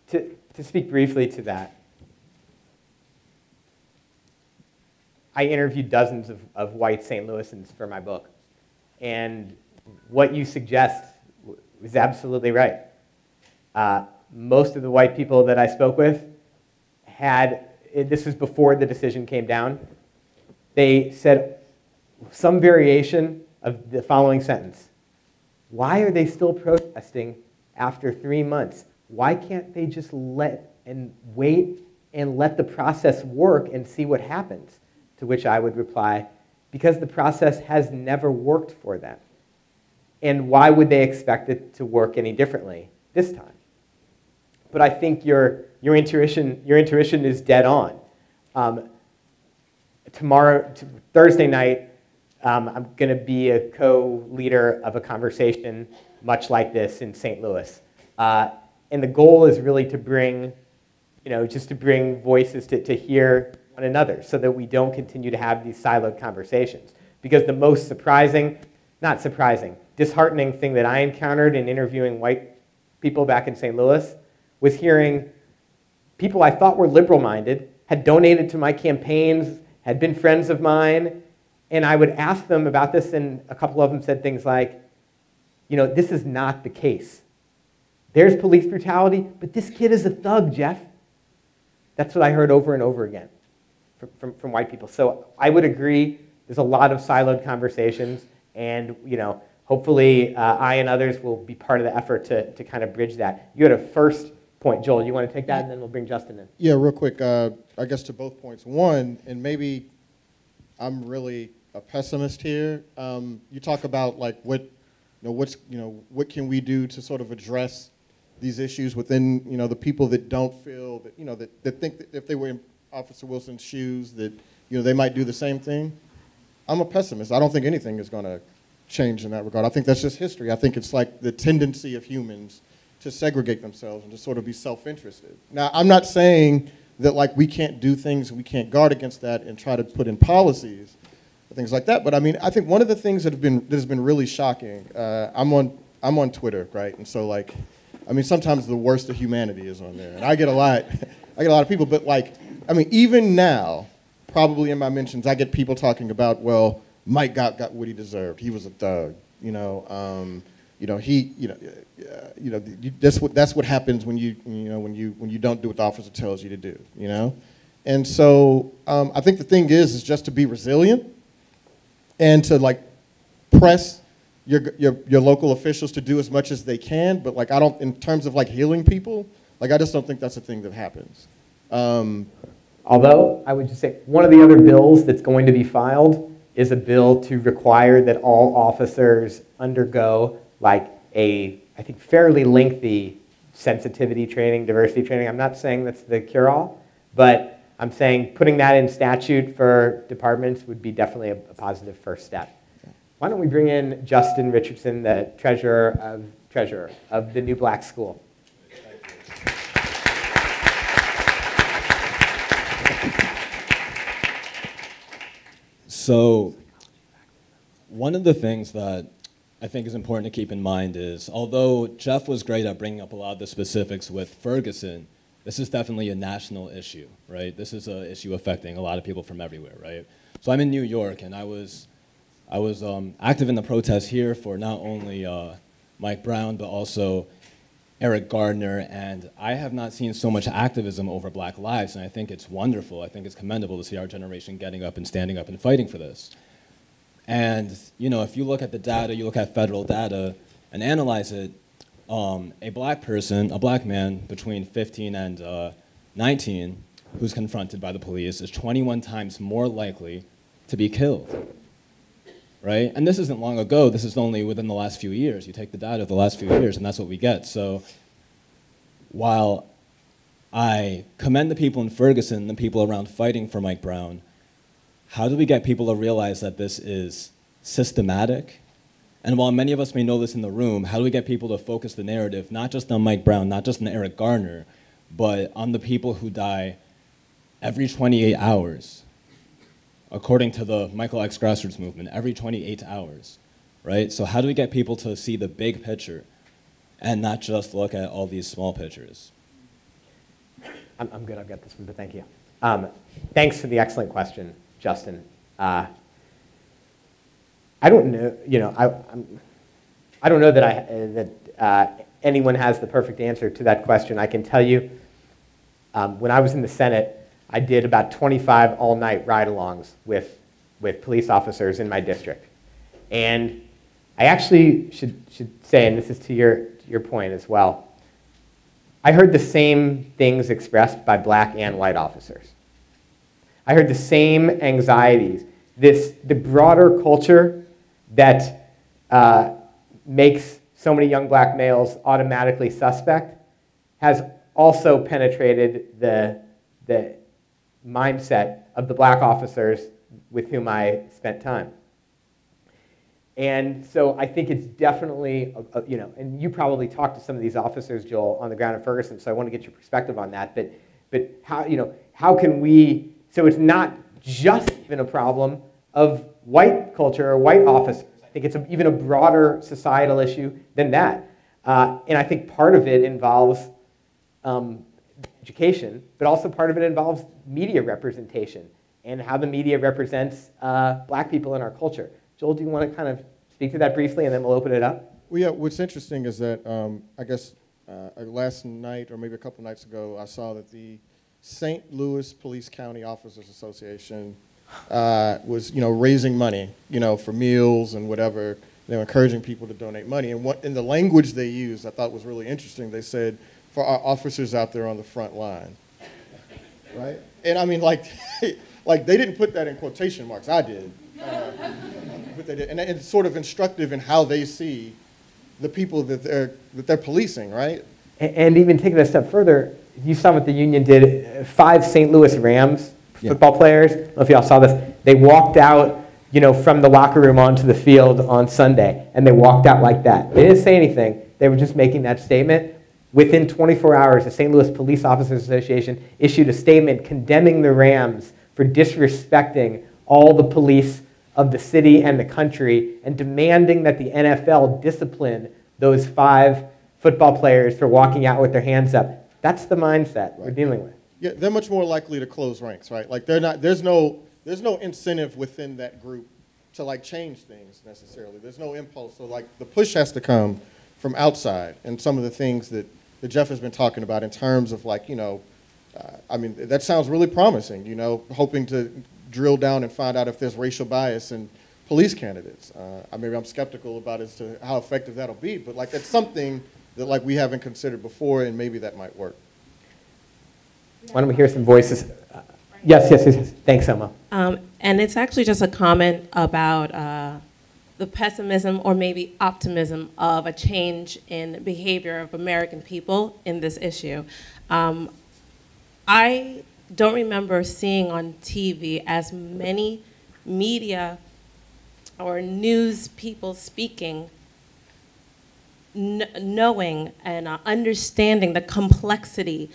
bring Justyn. To speak briefly to that, I interviewed dozens of white St. Louisans for my book, and what you suggest was absolutely right. Most of the white people that I spoke with this was before the decision came down, they said some variation of the following sentence: why are they still protesting after 3 months? Why can't they just wait and let the process work and see what happens? To which I would reply, because the process has never worked for them. And why would they expect it to work any differently this time? But I think your intuition is dead on. Thursday night, I'm going to be a co-leader of a conversation much like this in St. Louis. And the goal is really to bring, just to bring voices to hear one another so that we don't continue to have these siloed conversations. Because the most disheartening thing that I encountered in interviewing white people back in St. Louis was hearing people I thought were liberal-minded, had donated to my campaigns, had been friends of mine, and I would ask them about this, and a couple of them said things like, this is not the case. There's police brutality, but this kid is a thug, Jeff. That's what I heard over and over again from white people. So I would agree, there's a lot of siloed conversations, and hopefully I and others will be part of the effort to kind of bridge that. You had a first point. Joel, you want to take that, and then we'll bring Justyn in. Yeah, real quick, I guess to both points. One, and maybe I'm really a pessimist here. You talk about like what can we do to sort of address these issues within the people that don't feel that that think that if they were in Officer Wilson's shoes that they might do the same thing. I'm a pessimist. I don't think anything is going to change in that regard. I think that's just history. I think it's like the tendency of humans to segregate themselves and to sort of be self-interested. Now, I'm not saying that like we can't do things, we can't guard against that and try to put in policies, things like that. But I mean, I think one of the things that has been really shocking. I'm on Twitter, right? And so like, I mean, sometimes the worst of humanity is on there, and I get a lot of people. But like, I mean, even now, probably in my mentions, I get people talking about, well, Mike got what he deserved. He was a thug, that's what happens when you don't do what the officer tells you to do, And so I think the thing is just to be resilient and to like press your local officials to do as much as they can, but like I don't, in terms of like healing people, like I just don't think that's a thing that happens. Although, I would just say, one of the other bills that's going to be filed is a bill to require that all officers undergo like a, I think, fairly lengthy sensitivity training, diversity training. I'm not saying that's the cure-all, but I'm saying putting that in statute for departments would be definitely a positive first step. Why don't we bring in Justyn Richardson, the treasurer of the new black school. So one of the things that I think is important to keep in mind is, although Jeff was great at bringing up a lot of the specifics with Ferguson, this is definitely a national issue, right? This is an issue affecting a lot of people from everywhere, right? So I'm in New York, and I was active in the protests here for not only Mike Brown, but also Eric Gardner, and I have not seen so much activism over Black lives, and I think it's wonderful. I think it's commendable to see our generation getting up and standing up and fighting for this. And you know, if you look at the data, you look at federal data and analyze it, a black person, a black man between 15 and 19 who's confronted by the police is 21 times more likely to be killed, right? And this isn't long ago, this is only within the last few years. You take the data of the last few years and that's what we get. So while I commend the people in Ferguson, the people around fighting for Mike Brown, how do we get people to realize that this is systematic? And while many of us may know this in the room, how do we get people to focus the narrative, not just on Mike Brown, not just on Eric Garner, but on the people who die every 28 hours, according to the Michael X Grassroots movement, every 28 hours, right? So how do we get people to see the big picture and not just look at all these small pictures? I'm good, I've got this one, but thank you. Thanks for the excellent question, Justyn. I don't know, you know, I don't know that anyone has the perfect answer to that question. I can tell you, when I was in the Senate, I did about 25 all-night ride-alongs with police officers in my district. And I actually should say, and this is to your point as well, I heard the same things expressed by black and white officers. I heard the same anxieties. The broader culture that makes so many young black males automatically suspect has also penetrated the mindset of the black officers with whom I spent time. And so I think it's definitely, you know, and you probably talked to some of these officers, Joel, on the ground in Ferguson, so I want to get your perspective on that. But how, you know, how can we, so it's not just even a problem of white culture or white officers. I think it's even a broader societal issue than that. And I think part of it involves education, but also part of it involves media representation and how the media represents black people in our culture. Joel, do you want to kind of speak to that briefly, and then we'll open it up? Well, yeah, what's interesting is that I guess last night or maybe a couple nights ago, I saw that the St. Louis Police County Officers Association was, you know, raising money, you know, for meals and whatever. They were encouraging people to donate money. And what in the language they used, I thought was really interesting. They said, for our officers out there on the front line, right? And I mean, like, like they didn't put that in quotation marks. I did. But they did. And it's sort of instructive in how they see the people that they're policing, right? And even taking it a step further, you saw what the union did. 5 St. Louis Rams football players, I don't know if y'all saw this, they walked out, you know, from the locker room onto the field on Sunday, and they walked out like that. They didn't say anything. They were just making that statement. Within 24 hours, the St. Louis Police Officers Association issued a statement condemning the Rams for disrespecting all the police of the city and the country and demanding that the NFL discipline those 5 football players for walking out with their hands up. That's the mindset we're dealing with. Yeah, they're much more likely to close ranks, right? Like they're not. There's no incentive within that group to like change things necessarily. There's no impulse. So like the push has to come from outside, and some of the things that Jeff has been talking about in terms of like, you know, I mean, that sounds really promising, you know, hoping to drill down and find out if there's racial bias and police candidates. Maybe I'm skeptical about as to how effective that'll be, but like that's something that like we haven't considered before, and maybe that might work. Why don't we hear some voices? Yes. Thanks, Emma. And it's actually just a comment about the pessimism or maybe optimism of a change in behavior of American people in this issue. I don't remember seeing on TV as many media or news people speaking, knowing and understanding the complexity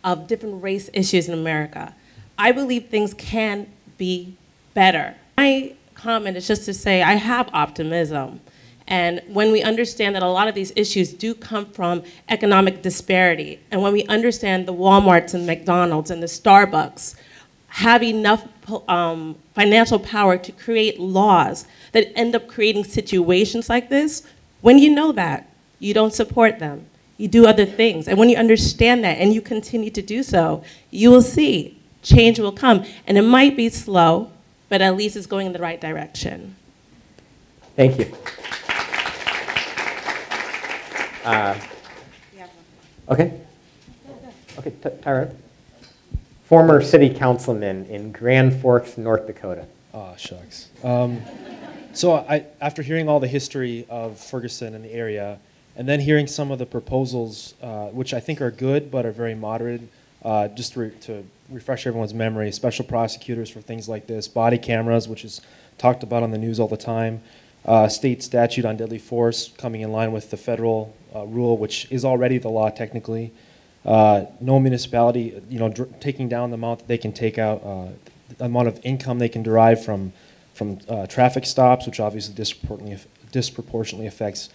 of different race issues in America. I believe things can be better. My comment is just to say I have optimism. And when we understand that a lot of these issues do come from economic disparity, and when we understand the Walmarts and McDonald's and the Starbucks have enough financial power to create laws that end up creating situations like this, when you know that, you don't support them. You do other things. And when you understand that and you continue to do so, you will see change will come. And it might be slow, but at least it's going in the right direction. Thank you. Okay. Okay, Tyra. Former city councilman in Grand Forks, North Dakota. Oh, shucks. So after hearing all the history of Ferguson and the area, and then hearing some of the proposals, which I think are good but are very moderate, just to refresh everyone's memory, special prosecutors for things like this, body cameras, which is talked about on the news all the time, state statute on deadly force coming in line with the federal rule, which is already the law technically. No municipality, taking down the amount that they can take out, the amount of income they can derive from traffic stops, which obviously disproportionately affects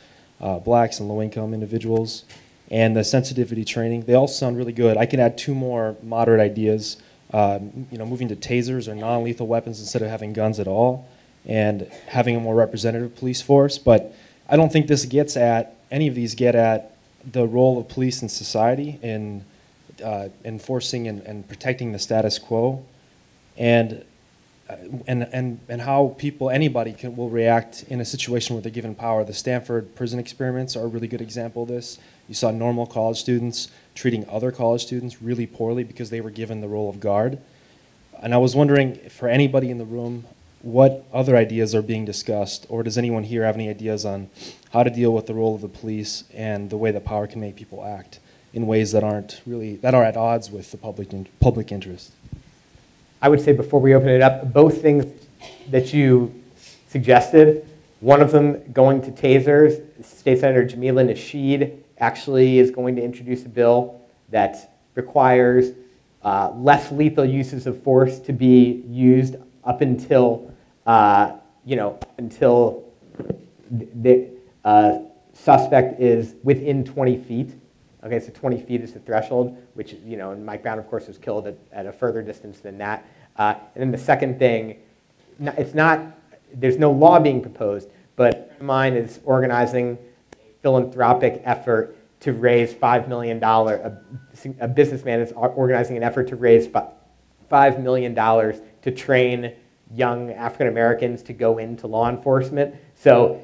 blacks and low-income individuals, and the sensitivity training. They all sound really good. I can add two more moderate ideas, moving to tasers or non-lethal weapons instead of having guns at all, and having a more representative police force. But I don't think any of these get at the role of police in society in enforcing and protecting the status quo, and how anybody will react in a situation where they're given power. The Stanford prison experiments are a really good example of this. You saw normal college students treating other college students really poorly because they were given the role of guard. And I was wondering, for anybody in the room, what other ideas are being discussed, or does anyone here have any ideas on how to deal with the role of the police and the way that power can make people act in ways that are at odds with the public interest? I would say before we open it up, both things that you suggested, one of them going to tasers, State Senator Jamila Nasheed actually is going to introduce a bill that requires less lethal uses of force to be used up until until the suspect is within 20 feet. Okay, so 20 feet is the threshold, which, and Mike Brown, of course, was killed at a further distance than that. And then the second thing, there's no law being proposed, but mine is organizing a philanthropic effort to raise $5 million. A businessman is organizing an effort to raise $5 million to train young African Americans to go into law enforcement. So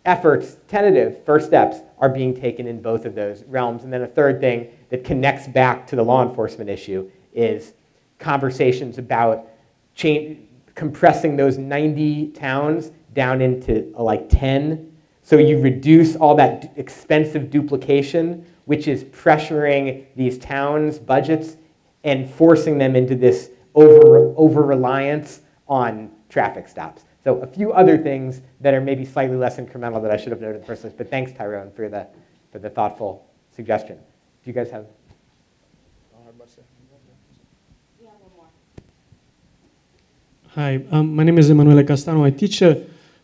efforts, tentative first steps, are being taken in both of those realms. And then a third thing that connects back to the law enforcement issue is conversations about compressing those 90 towns down into like 10. So you reduce all that expensive duplication, which is pressuring these towns' budgets and forcing them into this over-reliance on traffic stops. So a few other things that are maybe slightly less incremental that I should have noted in the first place, but thanks, Tyrone, for the thoughtful suggestion. Do you guys have? Hi, my name is Emanuele Castano. I teach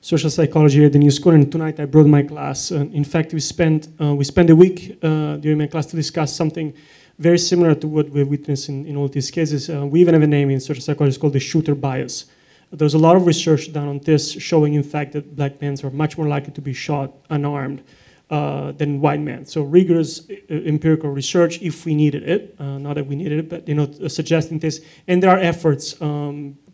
social psychology at the New School, and tonight I brought my class. In fact, we spent a week during my class to discuss something very similar to what we've witnessed in all these cases. We even have a name in social psychology. It's called the shooter bias. There's a lot of research done on this showing, in fact, that black men are much more likely to be shot unarmed than white men. So rigorous empirical research, if we needed it, not that we needed it, but suggesting this. And there are efforts,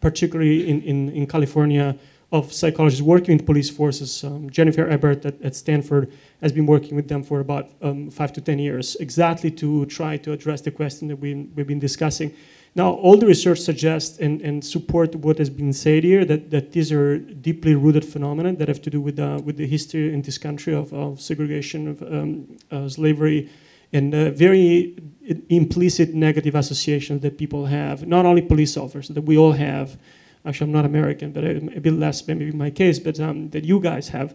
particularly in California, of psychologists working with police forces. Jennifer Ebert at Stanford has been working with them for about 5 to 10 years, exactly to try to address the question that we've been discussing. Now, all the research suggests and support what has been said here, that these are deeply rooted phenomena that have to do with the history in this country of segregation, of slavery, and very implicit negative associations that people have, not only police officers, that we all have. Actually, I'm not American, but a bit less maybe in my case, but that you guys have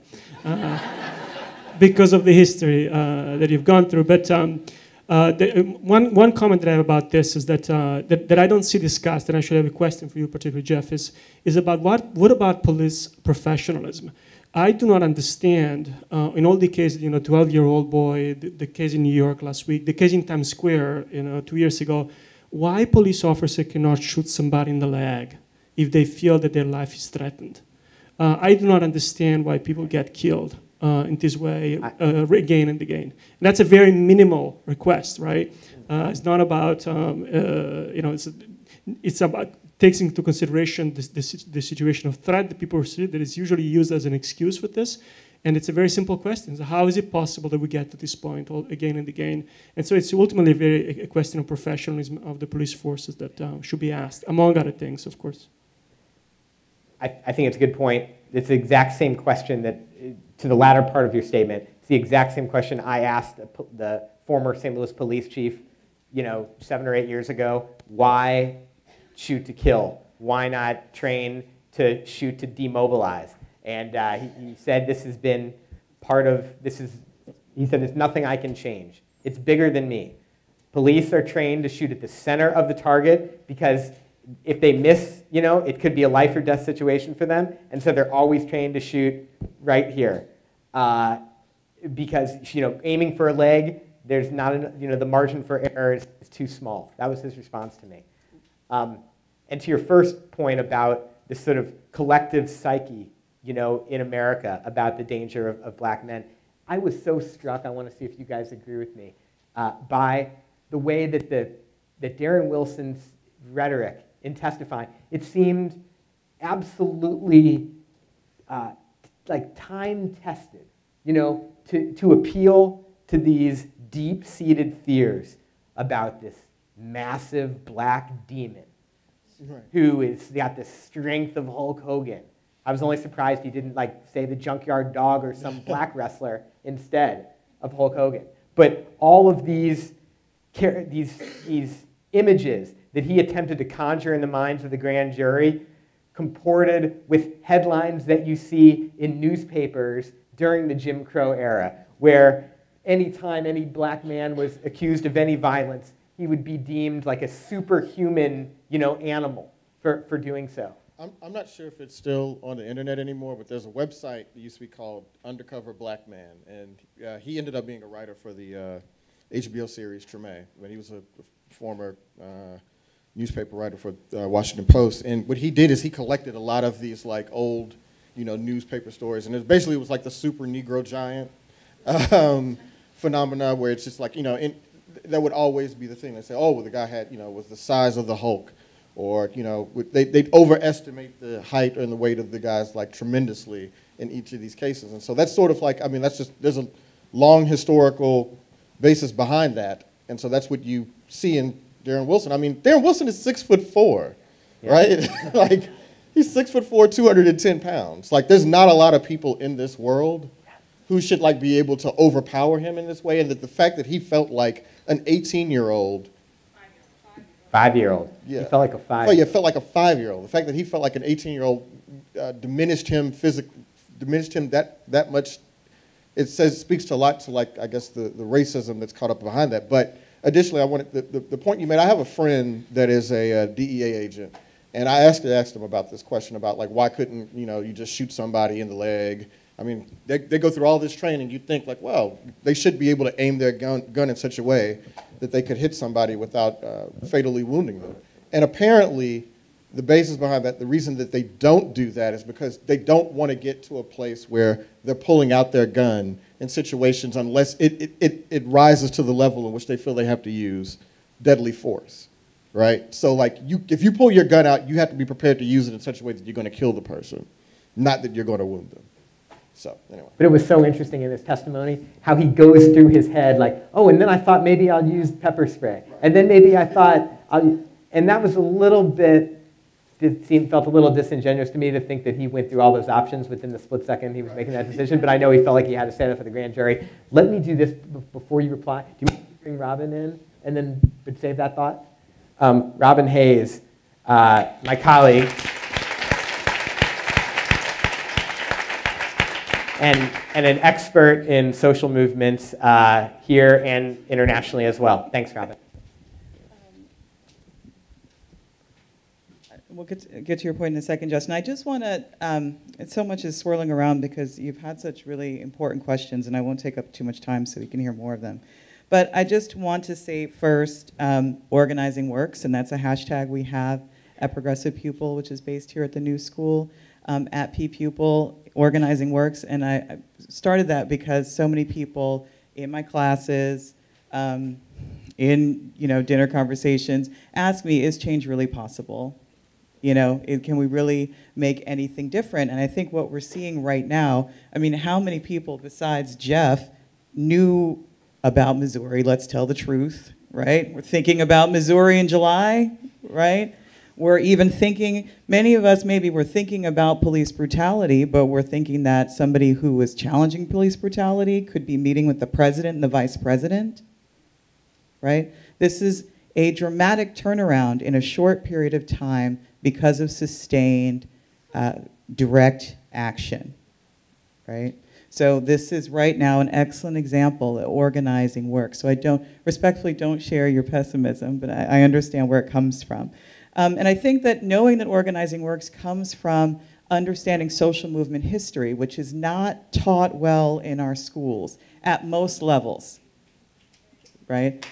because of the history that you've gone through. But one comment that I have about this is that that I don't see discussed, and I should have a question for you, particularly Jeff, is about what about police professionalism? I do not understand, in all the cases, 12-year-old boy, the case in New York last week, the case in Times Square, 2 years ago, why police officer cannot shoot somebody in the leg if they feel that their life is threatened. I do not understand why people get killed in this way again and again. And that's a very minimal request, right? It's not about, it's about takes into consideration the situation of threat that people receive that is usually used as an excuse for this. And it's a very simple question. So how is it possible that we get to this point again and again? And so it's ultimately a question of professionalism of the police forces that should be asked, among other things, of course. I think it's a good point. It's the exact same question that, to the latter part of your statement, it's the exact same question I asked the former St. Louis police chief, 7 or 8 years ago. Why shoot to kill? Why not train to shoot to demobilize? And he said this has been part of, he said it's nothing I can change. It's bigger than me. Police are trained to shoot at the center of the target because if they miss, it could be a life or death situation for them. And so they're always trained to shoot right here. Because, aiming for a leg, there's not, the margin for error is too small. That was his response to me. And to your first point about this sort of collective psyche, in America about the danger of black men, I was so struck, I want to see if you guys agree with me, by the way that Darren Wilson's rhetoric in testifying, it seemed absolutely like time-tested, to appeal to these deep-seated fears about this massive black demon who is got the strength of Hulk Hogan. I was only surprised he didn't say the Junkyard Dog or some black wrestler instead of Hulk Hogan. But all of these images that he attempted to conjure in the minds of the grand jury comported with headlines that you see in newspapers during the Jim Crow era, where anytime any black man was accused of any violence, he would be deemed like a superhuman, animal for doing so. I'm not sure if it's still on the internet anymore, but there's a website that used to be called Undercover Black Man, and he ended up being a writer for the HBO series Treme. When he was a former newspaper writer for Washington Post, and what he did is he collected a lot of these old, newspaper stories, and it basically was like the super Negro giant phenomena, where it's just that would always be the thing. They say, oh, well, the guy had, was the size of the Hulk. Or, they'd overestimate the height and the weight of the guys tremendously in each of these cases. And so that's sort of there's a long historical basis behind that. And so that's what you see in Darren Wilson. I mean, Darren Wilson is 6'4", right? He's 6'4", 210 pounds. There's not a lot of people in this world who should be able to overpower him in this way. And that the fact that he felt like an 18-year-old, 5-year-old. Yeah. He felt like a 5-year-old. Oh, yeah, felt like a 5-year-old. The fact that he felt like an 18-year-old diminished him that much. It speaks to a lot to I guess the racism that's caught up behind that. But additionally, I wanted the point you made. I have a friend that is a DEA agent, and I asked him about this question about why couldn't you just shoot somebody in the leg? I mean, they go through all this training. You'd think well, they should be able to aim their gun in such a way that they could hit somebody without fatally wounding them. And apparently, the basis behind that, the reason that they don't do that is because they don't want to get to a place where they're pulling out their gun in situations unless it rises to the level in which they feel they have to use deadly force, right? So if you pull your gun out, you have to be prepared to use it in such a way that you're going to kill the person. not that you're going to wound them. So anyway. But it was so interesting in his testimony how he goes through his head like, oh, and then I thought maybe I'll use pepper spray. And then maybe I thought, and that was a little bit, felt a little disingenuous to me to think that he went through all those options within the split second he was making that decision. But I know he felt like he had to stand up for the grand jury. Let me do this before you reply. Do you want to bring Robin in and then would save that thought? Robin Hayes, my colleague. And an expert in social movements here and internationally as well. Thanks, Robin. We'll get to your point in a second, Justyn. I just want to, so much is swirling around because you've had such really important questions, and I won't take up too much time so we can hear more of them. But I just want to say first, organizing works, and that's a hashtag we have at Progressive Pupil, which is based here at the New School, at PPupil. Organizing works, and I started that because so many people in my classes, in dinner conversations, ask me, is change really possible? Can we really make anything different? And I think what we're seeing right now, I mean, how many people besides Jeff knew about Missouri? Let's tell the truth, right? We're thinking about Missouri in July, right? We're even thinking, many of us maybe were thinking about police brutality, but we're thinking that somebody who was challenging police brutality could be meeting with the president and the vice president, right? This is a dramatic turnaround in a short period of time because of sustained direct action, right? So this is right now an excellent example that organizing works. So I respectfully don't share your pessimism, but I understand where it comes from. And I think that knowing that organizing works comes from understanding social movement history, which is not taught well in our schools at most levels, right?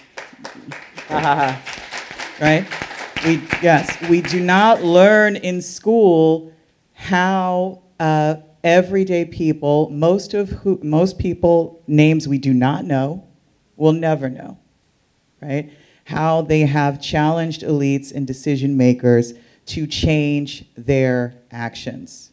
Right? We do not learn in school how everyday people, most people, names we do not know, will never know, right? How they have challenged elites and decision makers to change their actions,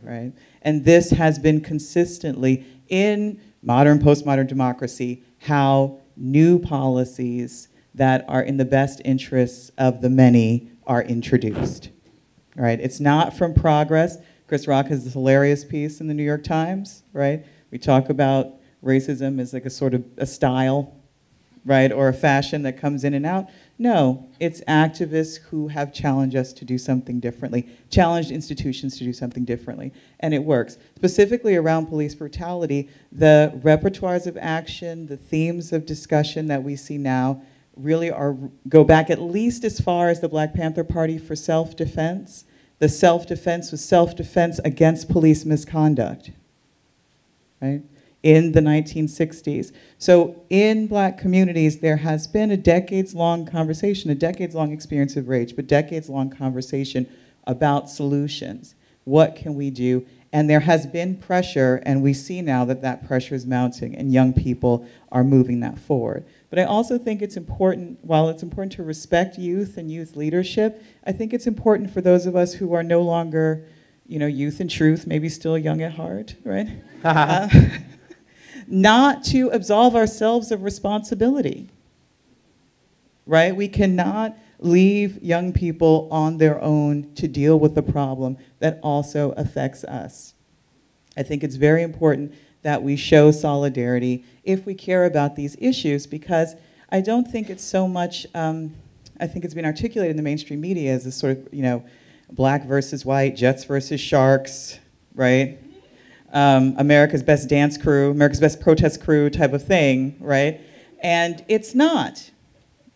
right? And this has been consistently in modern, postmodern democracy, how new policies that are in the best interests of the many are introduced, right? It's not from progress. Chris Rock has this hilarious piece in the New York Times, right? We talk about racism as like a sort of a style, right, or a fashion that comes in and out. No, it's activists who have challenged us to do something differently, challenged institutions to do something differently, and it works. Specifically around police brutality, the repertoires of action, the themes of discussion that we see now really go back at least as far as the Black Panther Party for self-defense. The self-defense was self-defense against police misconduct, right? In the 1960s. So in black communities, there has been a decades-long conversation, a decades-long experience of rage, but decades-long conversation about solutions. What can we do? And there has been pressure, and we see now that that pressure is mounting, and young people are moving that forward. But I also think it's important, while it's important to respect youth and youth leadership, I think it's important for those of us who are no longer, youth in truth, maybe still young at heart, right? Not to absolve ourselves of responsibility, right? We cannot leave young people on their own to deal with the problem that also affects us. I think it's very important that we show solidarity if we care about these issues, because I don't think it's so much, I think it's been articulated in the mainstream media as this sort of, black versus white, Jets versus Sharks, right? America's best dance crew, America's best protest crew type of thing, right? And it's not,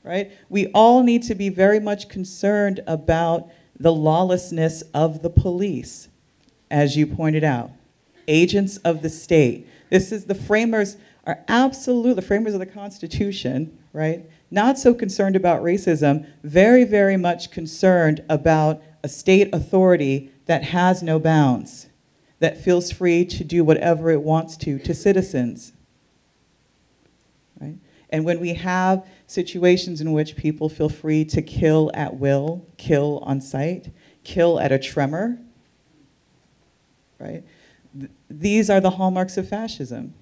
right? We all need to be very much concerned about the lawlessness of the police, as you pointed out. Agents of the state. The framers are the framers of the Constitution, right? Not so concerned about racism, very, very much concerned about a state authority that has no bounds, that feels free to do whatever it wants to citizens, right? And when we have situations in which people feel free to kill at will, kill on sight, kill at a tremor, right? These are the hallmarks of fascism.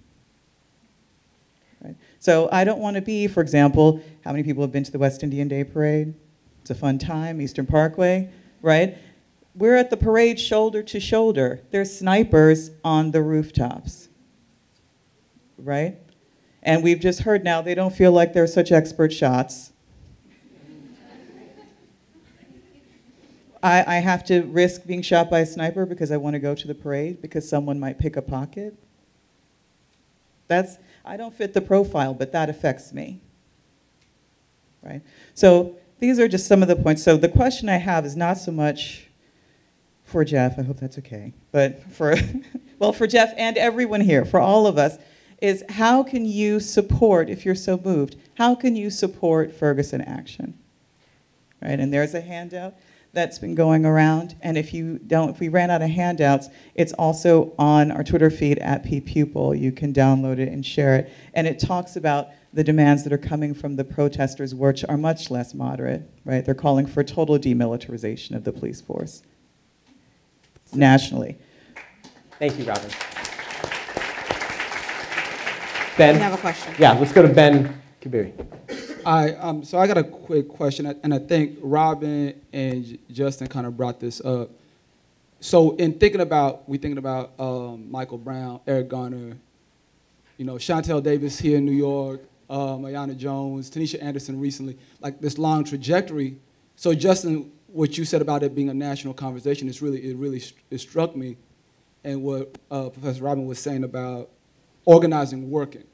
Right? So I don't want to be, for example, how many people have been to the West Indian Day Parade? It's a fun time, Eastern Parkway, right? We're at the parade shoulder to shoulder. There's snipers on the rooftops, right? And we've just heard now they don't feel like they're such expert shots. I have to risk being shot by a sniper because I want to go to the parade because someone might pick a pocket. I don't fit the profile, but that affects me, right? So these are just some of the points. So the question I have is not so much for Jeff, I hope that's okay, but for, well, for Jeff and everyone here, for all of us, is how can you support, if you're so moved, how can you support Ferguson Action, right? And there's a handout that's been going around, and if we ran out of handouts, it's also on our Twitter feed at @ppupil. You can download it and share it, and it talks about the demands that are coming from the protesters, which are much less moderate, right? They're calling for total demilitarization of the police force nationally. Thank you, Robin. Ben? I have a question. Yeah, let's go to Ben Kabiri. So I got a quick question, and I think Robin and Justyn kind of brought this up. So in thinking about Michael Brown, Eric Garner, Chantel Davis here in New York, Ayanna Jones, Tanisha Anderson recently, like this long trajectory. So Justyn, what you said about it being a national conversation, it really struck me, and what Professor Robin was saying about organizing working.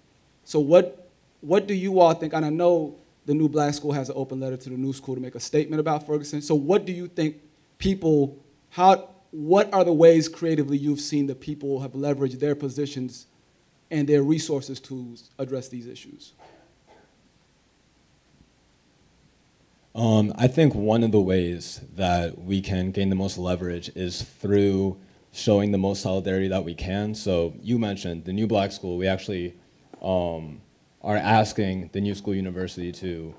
So what do you all think? And I know the New Black School has an open letter to the New School to make a statement about Ferguson. So what do you think what are the ways creatively you've seen that people have leveraged their positions and their resources to address these issues? I think one of the ways that we can gain the most leverage is through showing the most solidarity that we can. So you mentioned the New Black School. We actually are asking the New School University to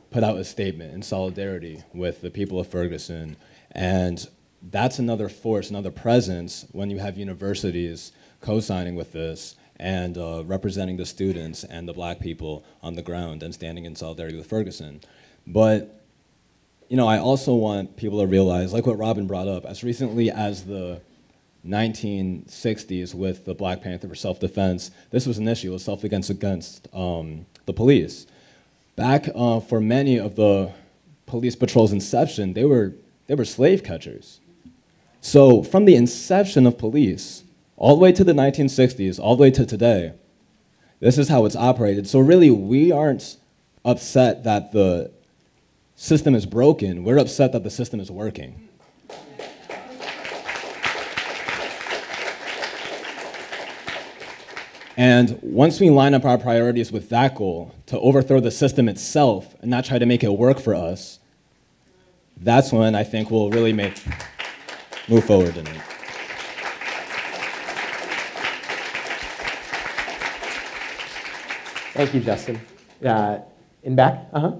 put out a statement in solidarity with the people of Ferguson. And that's another force, another presence when you have universities co-signing with this and representing the students and the black people on the ground and standing in solidarity with Ferguson. But I also want people to realize, like what Robin brought up, as recently as the 1960s with the Black Panther for self-defense, this was an issue of self-defense against the police. Back for many of the police patrol's inception, they were slave catchers. So from the inception of police, all the way to the 1960s, all the way to today, this is how it's operated. So really, we aren't upset that the system is broken. We're upset that the system is working. And once we line up our priorities with that goal, to overthrow the system itself and not try to make it work for us, that's when I think we'll really move forward in it. Thank you, Justyn. In back? Uh-huh.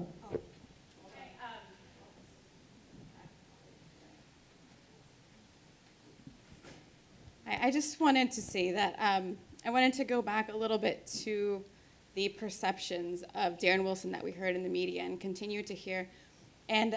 I just wanted to say that I wanted to go back a little bit to the perceptions of Darren Wilson that we heard in the media and continue to hear. And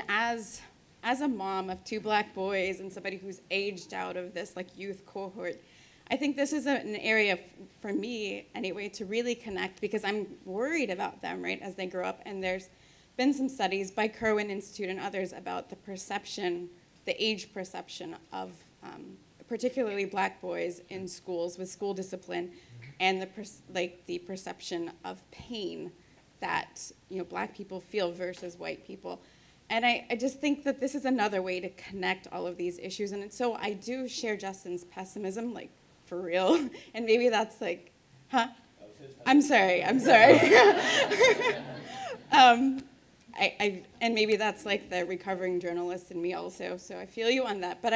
as a mom of 2 black boys and somebody who's aged out of this youth cohort, I think this is an area for me anyway to really connect, because I'm worried about them, right, as they grow up. And there's been some studies by Kirwan Institute and others about the perception, the age perception of particularly black boys in schools with school discipline, and the perception of pain that black people feel versus white people. And I just think that this is another way to connect all of these issues. And so I do share Justyn's pessimism, for real. And maybe that's I'm sorry. and maybe that's the recovering journalist in me also. So I feel you on that. But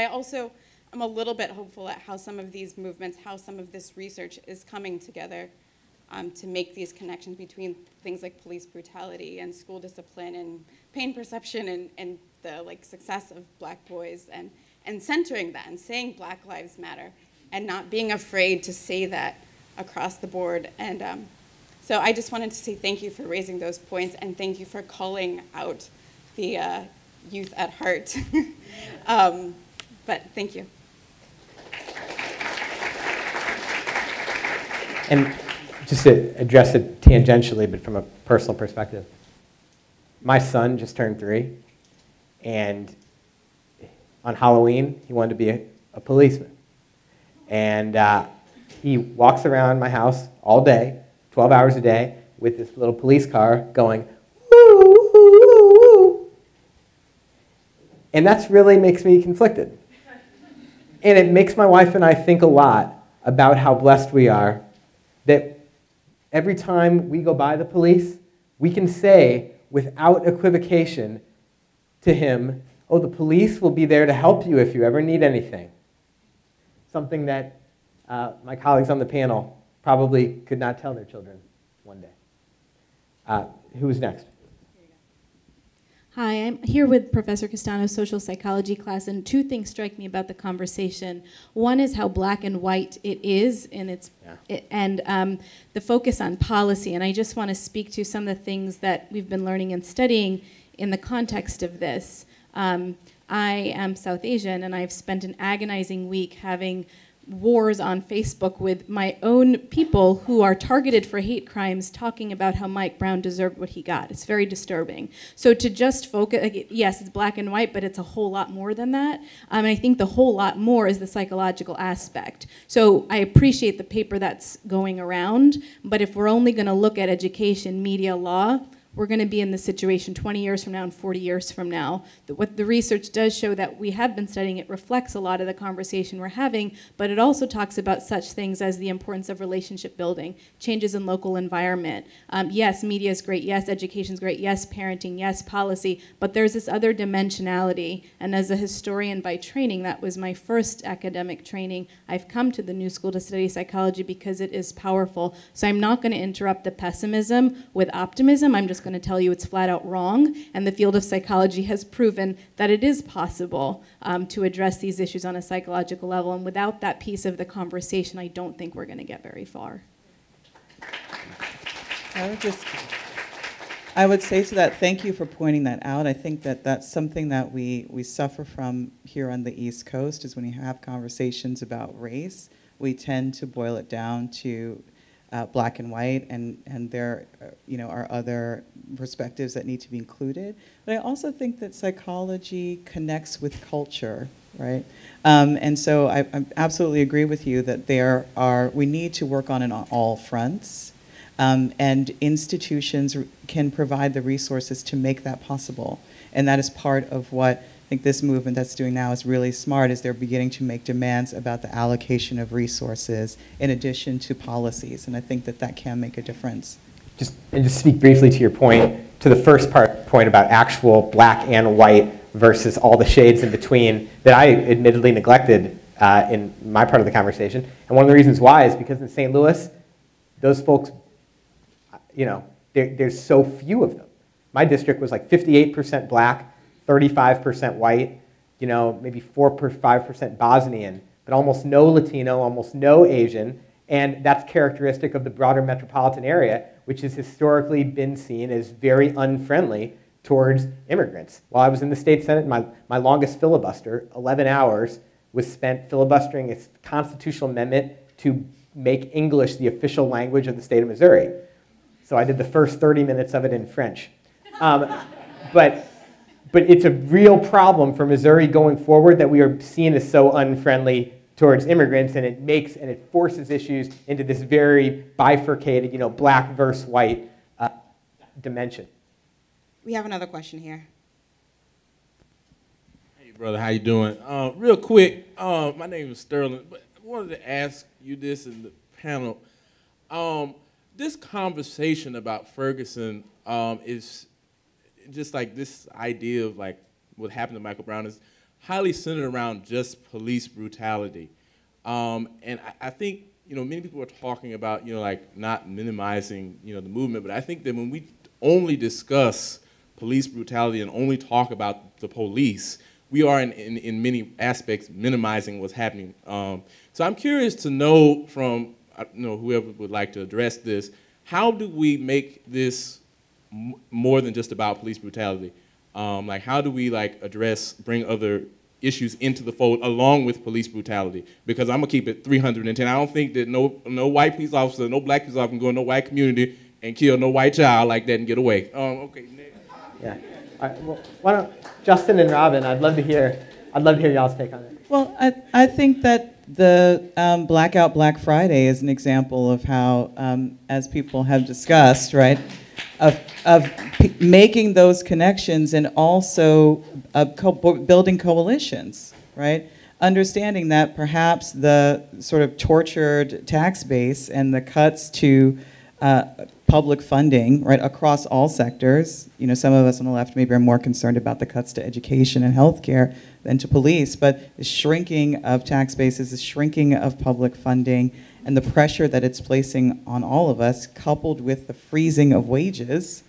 I'm a little bit hopeful at how some of these movements, how some of this research is coming together to make these connections between things like police brutality and school discipline and pain perception and the success of black boys and and centering that and saying Black Lives Matter and not being afraid to say that across the board. And so I just wanted to say thank you for raising those points, and thank you for calling out the youth at heart. But thank you. And just to address it tangentially, but from a personal perspective, my son just turned 3, and on Halloween, he wanted to be a policeman. And he walks around my house all day, 12 hours a day, with this little police car going, woo, woo, woo, woo. And that really makes me conflicted. And it makes my wife and I think a lot about how blessed we are that every time we go by the police, we can say without equivocation to him, oh, the police will be there to help you if you ever need anything. Something that my colleagues on the panel probably could not tell their children one day. Who's next? Hi, I'm here with Professor Castano's social psychology class, and 2 things strike me about the conversation. One is how black and white it is, and the focus on policy. And I just want to speak to some of the things that we've been learning and studying in the context of this. I am South Asian, and I've spent an agonizing week having wars on Facebook with my own people who are targeted for hate crimes talking about how Mike Brown deserved what he got. It's very disturbing. So to just focus, like, yes, it's black and white, but it's a whole lot more than that. And I think the whole lot more is the psychological aspect. So I appreciate the paper that's going around, but if we're only going to look at education, media, law, we're going to be in this situation 20 years from now and 40 years from now. What the research does show that we have been studying, it reflects a lot of the conversation we're having, but it also talks about such things as the importance of relationship building, changes in local environment. Yes, media is great. Yes, education is great. Yes, parenting. Yes, policy. But there's this other dimensionality. And as a historian by training, that was my first academic training. I've come to the New School to study psychology because it is powerful. So I'm not going to interrupt the pessimism with optimism. I'm just going to tell you it's flat out wrong, and the field of psychology has proven that it is possible to address these issues on a psychological level, and without that piece of the conversation, I don't think we're going to get very far. I would say to that, thank you for pointing that out. I think that that's something that we suffer from here on the East Coast, is when you have conversations about race, we tend to boil it down to black and white, and there are other perspectives that need to be included. But I also think that psychology connects with culture, right? And so I absolutely agree with you that we need to work on it on all fronts, and institutions can provide the resources to make that possible. And that is part of what I think this movement that's doing now is really smart, is they're beginning to make demands about the allocation of resources in addition to policies. And I think that that can make a difference. Just speak briefly to your point, to the first point about actual black and white versus all the shades in between that I admittedly neglected in my part of the conversation. And one of the reasons why is because in St. Louis, those folks, there's so few of them. My district was like 58% black, 35% white, maybe 4 or 5% Bosnian, but almost no Latino, almost no Asian, and that's characteristic of the broader metropolitan area, which has historically been seen as very unfriendly towards immigrants. While I was in the state Senate, my longest filibuster, 11 hours, was spent filibustering a constitutional amendment to make English the official language of the state of Missouri. So I did the first 30 minutes of it in French. But it's a real problem for Missouri going forward that we are seen as so unfriendly towards immigrants, and it forces issues into this very bifurcated, black versus white dimension. We have another question here. Hey, brother, how you doing? Real quick, my name is Sterling, but I wanted to ask you this in the panel. This conversation about Ferguson is just like this idea of like what happened to Michael Brown is highly centered around just police brutality. And I think, many people are talking about, like not minimizing, the movement, but I think that when we only discuss police brutality and only talk about the police, we are in many aspects minimizing what's happening. So I'm curious to know from whoever would like to address this, how do we make this more than just about police brutality? Like, how do we bring other issues into the fold along with police brutality? Because I'm gonna keep it 310. I don't think that no white police officer, no black police officer can go in no white community and kill no white child like that and get away. Okay. Yeah. All right, well, why don't Justyn and Robin? I'd love to hear y'all's take on it. Well, I think that the Blackout Black Friday is an example of how, as people have discussed, right, of making those connections and also building coalitions, right? Understanding that perhaps the sort of tortured tax base and the cuts to public funding, right, across all sectors. You know, some of us on the left maybe are more concerned about the cuts to education and healthcare than to police, but the shrinking of tax bases, the shrinking of public funding, and the pressure that it's placing on all of us, coupled with the freezing of wages,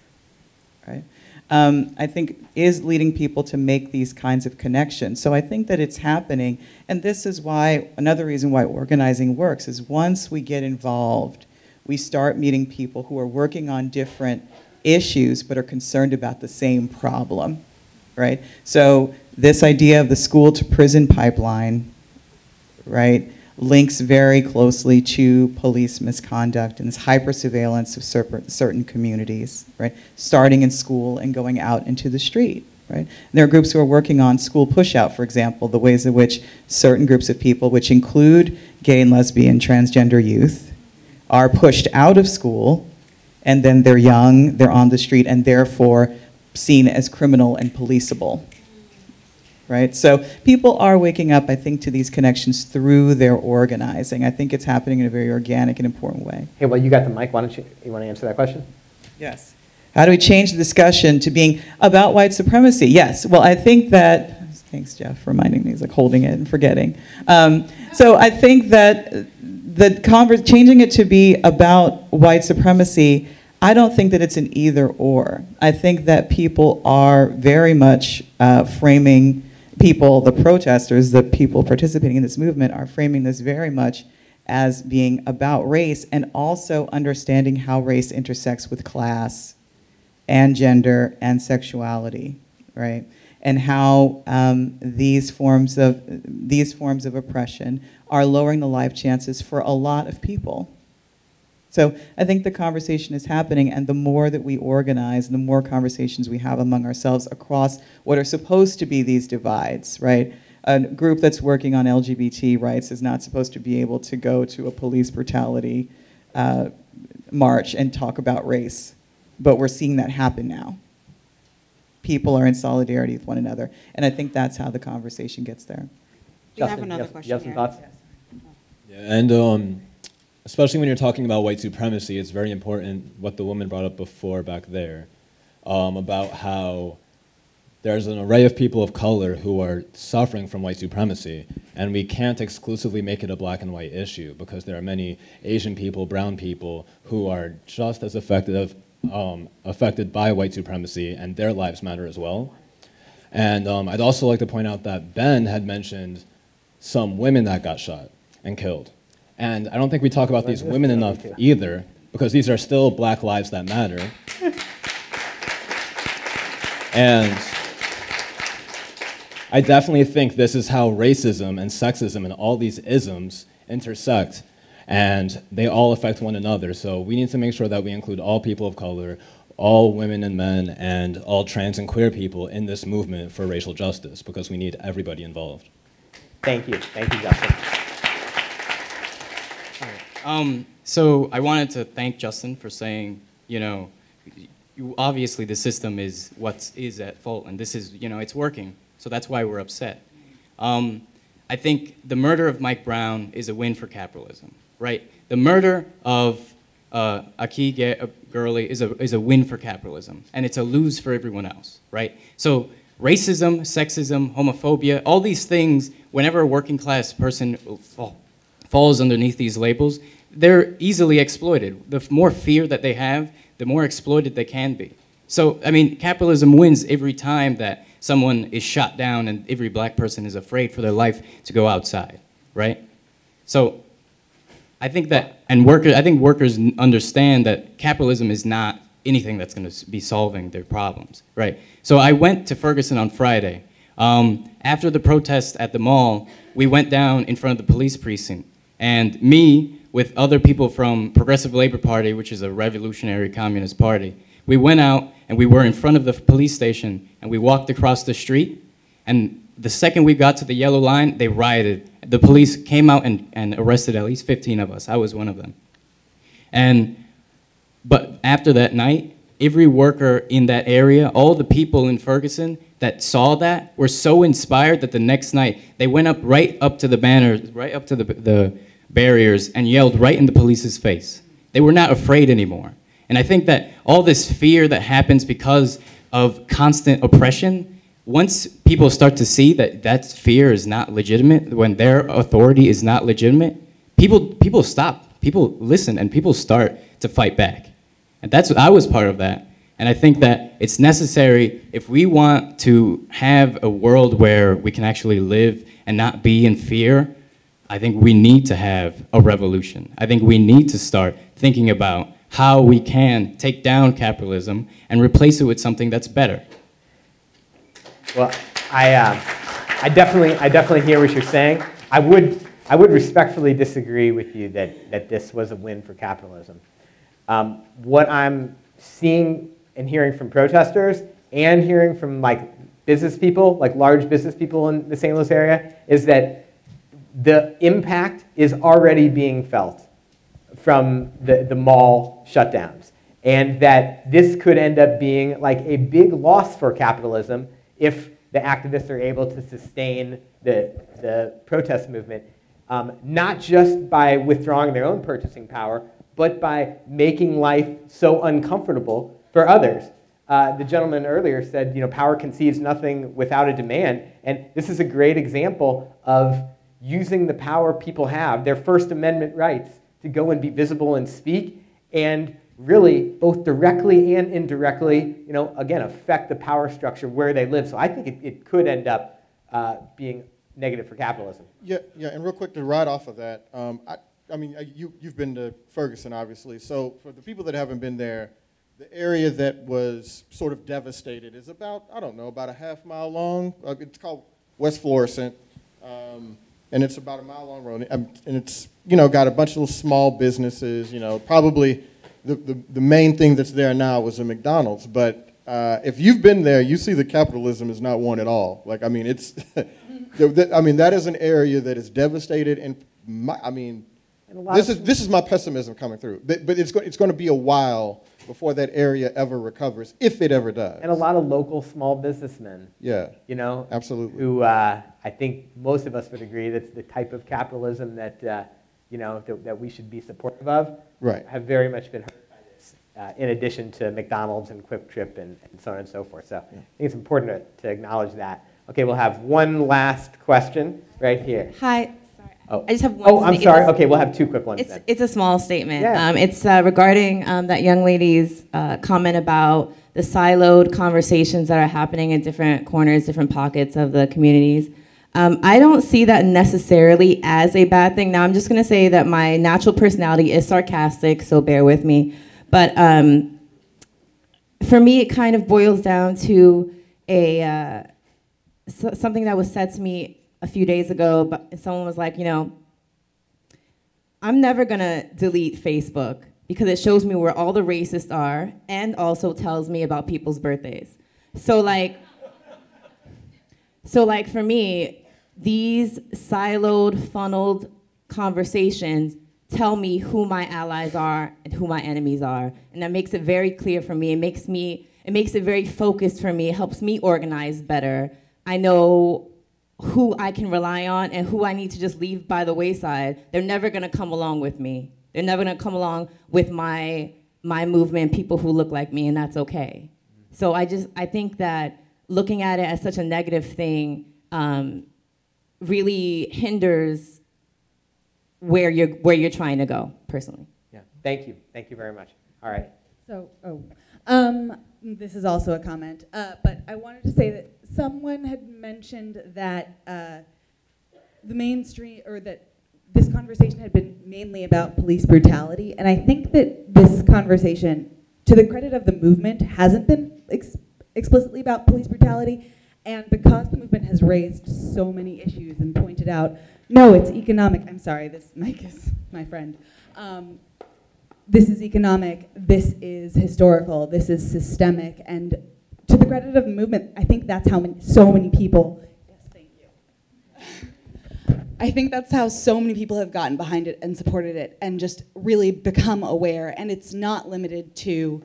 right, I think is leading people to make these kinds of connections. So I think that it's happening, and this is why, another reason why organizing works is once we get involved, we start meeting people who are working on different issues but are concerned about the same problem, right? So this idea of the school to prison pipeline, right, links very closely to police misconduct and this hyper-surveillance of certain communities, right? Starting in school and going out into the street, right? And there are groups who are working on school push-out, for example, the ways in which certain groups of people, which include gay and lesbian, transgender youth, are pushed out of school, and then they're young, they're on the street, and therefore seen as criminal and policeable. Right? So people are waking up, I think, to these connections through their organizing. I think it's happening in a very organic and important way. Hey, well, you got the mic. Why don't you want to answer that question? Yes. How do we change the discussion to being about white supremacy? Yes. Well, I think that, thanks, Jeff, for reminding me. He's like holding it and forgetting. So I think that changing it to be about white supremacy, I don't think that it's an either or. I think that people are very much framing the protesters, the people participating in this movement are framing this very much as being about race and also understanding how race intersects with class and gender and sexuality, right? And how these forms of oppression are lowering the life chances for a lot of people. So I think the conversation is happening, and the more that we organize, the more conversations we have among ourselves across what are supposed to be these divides, right? A group that's working on LGBT rights is not supposed to be able to go to a police brutality march and talk about race, but we're seeing that happen now. People are in solidarity with one another, and I think that's how the conversation gets there. We have another question. You have some thoughts? Yeah, and especially when you're talking about white supremacy, it's very important what the woman brought up before back there, about how there's an array of people of color who are suffering from white supremacy, and we can't exclusively make it a black and white issue because there are many Asian people, brown people who are just as affected by white supremacy, and their lives matter as well. And I'd also like to point out that Ben had mentioned some women that got shot and killed. And I don't think we talk about these women enough either, because these are still black lives that matter. And I definitely think this is how racism and sexism and all these isms intersect, and they all affect one another. So we need to make sure that we include all people of color, all women and men, and all trans and queer people in this movement for racial justice, because we need everybody involved. Thank you, Justyn. So I wanted to thank Justyn for saying, obviously the system is what is at fault, and this is, it's working. So that's why we're upset. I think the murder of Mike Brown is a win for capitalism, right? The murder of Aki Gurley is a win for capitalism, and it's a lose for everyone else, right? So racism, sexism, homophobia, all these things, whenever a working class person falls underneath these labels, they're easily exploited. The more fear that they have, the more exploited they can be. So, I mean, capitalism wins every time that someone is shot down and every black person is afraid for their life to go outside, right? So I think that, I think workers understand that capitalism is not anything that's going to be solving their problems, right? So I went to Ferguson on Friday. After the protest at the mall, we went down in front of the police precinct, and me with other people from Progressive Labor Party, which is a revolutionary communist party, we went out and we were in front of the police station and we walked across the street, and the second we got to the yellow line, they rioted. The police came out and arrested at least 15 of us. I was one of them. But after that night, every worker in that area, all the people in Ferguson that saw that were so inspired that the next night they went up right up to the banners, right up to the barriers and yelled right in the police's face. They were not afraid anymore. And I think that all this fear that happens because of constant oppression, once people start to see that that fear is not legitimate, when their authority is not legitimate, people stop, people listen, and people start to fight back. And I was part of that. And I think that it's necessary, if we want to have a world where we can actually live and not be in fear, I think we need to have a revolution. I think we need to start thinking about how we can take down capitalism and replace it with something that's better. Well, I definitely hear what you're saying. I would respectfully disagree with you that this was a win for capitalism. What I'm seeing and hearing from protesters and hearing from like business people, like large business people in the St. Louis area, is that the impact is already being felt from the mall shutdowns, and that this could end up being like a big loss for capitalism if the activists are able to sustain the protest movement, not just by withdrawing their own purchasing power, but by making life so uncomfortable for others. The gentleman earlier said, power conceives nothing without a demand, and this is a great example of using the power people have, their First Amendment rights, to go and be visible and speak, and really, both directly and indirectly, again, affect the power structure where they live. So I think it could end up being negative for capitalism. Yeah, and real quick to ride off of that, you've been to Ferguson, obviously. So for the people that haven't been there, the area that was sort of devastated is about, about a half-mile long. It's called West Florissant, and it's about a mile-long road. And it's, got a bunch of little small businesses, probably the main thing that's there now was a McDonald's. But if you've been there, you see that capitalism is not one at all. Like, it's, that is an area that is devastated, and this is my pessimism coming through. But it's going to be a while before that area ever recovers, if it ever does. And a lot of local small businessmen. Yeah. Absolutely. Who I think most of us would agree that's the type of capitalism that that we should be supportive of. Right. Have very much been hurt by this. In addition to McDonald's and Quick Trip and so on and so forth. So I think it's important to acknowledge that. Okay, we'll have one last question right here. Hi. Oh. I just have one. Oh, I'm sorry. Okay, we'll have two quick ones then. It's a small statement. Yeah. It's regarding that young lady's comment about the siloed conversations that are happening in different corners, different pockets of the communities. I don't see that necessarily as a bad thing. Now, I'm just going to say that my natural personality is sarcastic, so bear with me. But for me, it kind of boils down to something that was said to me a few days ago, but someone was like, I'm never gonna delete Facebook because it shows me where all the racists are and also tells me about people's birthdays. So for me, these siloed, funneled conversations tell me who my allies are and who my enemies are. And that makes it very clear for me. It makes it very focused for me. It helps me organize better. I know who I can rely on and who I need to just leave by the wayside. They're never gonna come along with me. They're never gonna come along with my movement, people who look like me, and that's okay. So I think that looking at it as such a negative thing really hinders where you're trying to go, personally. Yeah, thank you very much. All right. So, this is also a comment, but I wanted to say someone had mentioned that the mainstream, or that this conversation had been mainly about police brutality, and I think that this conversation, to the credit of the movement, hasn't been explicitly about police brutality, and because the movement has raised so many issues and pointed out, no, it's economic, I'm sorry, this mic is my friend. This is economic, this is historical, this is systemic, and to the credit of the movement, I think that's how so many people, yes, thank you. I think that's how so many people have gotten behind it and supported it and just really become aware, and it's not limited to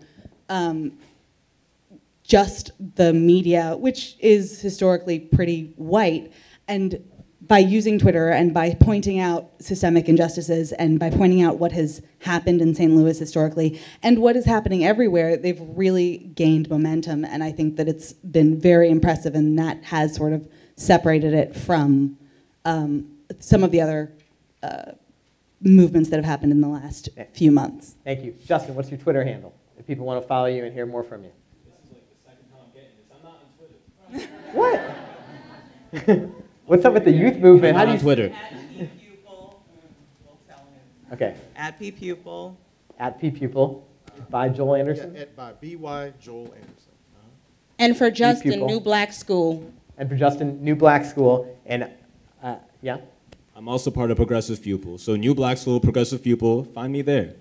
just the media, which is historically pretty white, and by using Twitter and by pointing out systemic injustices and by pointing out what has happened in St. Louis historically and what is happening everywhere, they've really gained momentum, and I think that it's been very impressive, and that has sort of separated it from some of the other movements that have happened in the last few months. Thank you. Justyn, what's your Twitter handle if people want to follow you and hear more from you? This is like the second time I'm getting this. I'm not on Twitter. What? What's up with the youth movement? How do you Twitter? Okay. At @ppupil. At @ppupil. By Joel Anderson. Yeah, by BY Joel Anderson. And for Justyn, Pupil. New Black School. And for Justyn, New Black School. And yeah? I'm also part of Progressive Pupil. So New Black School, Progressive Pupil, find me there.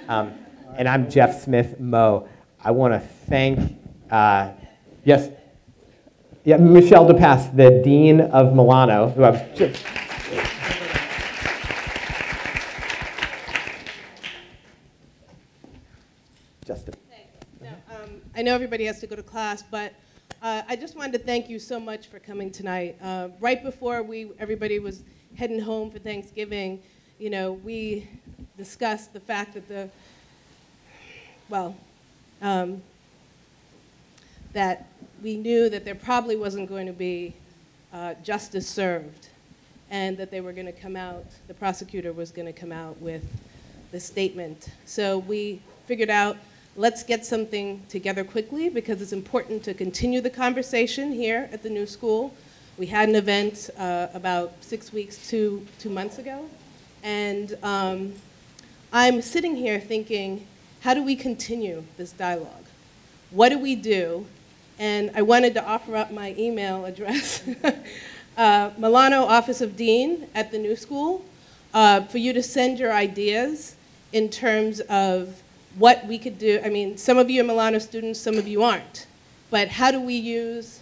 And I'm Jeff Smith Mo. I want to thank, yes, yeah, Michelle DePass, the Dean of Milano, who I was just, Justyn. I know everybody has to go to class, but I just wanted to thank you so much for coming tonight. Right before everybody was heading home for Thanksgiving, you know, we discussed the fact that that we knew that there probably wasn't going to be justice served, and that they were going to come out, the prosecutor was going to come out with the statement. So we figured out, let's get something together quickly, because it's important to continue the conversation here at the new school. We had an event about 6 weeks, two months ago, and I'm sitting here thinking, how do we continue this dialogue? What do we do? And I wanted to offer up my email address, Milano Office of Dean at the new school, for you to send your ideas in terms of what we could do. I mean, some of you are Milano students, some of you aren't. But how do we use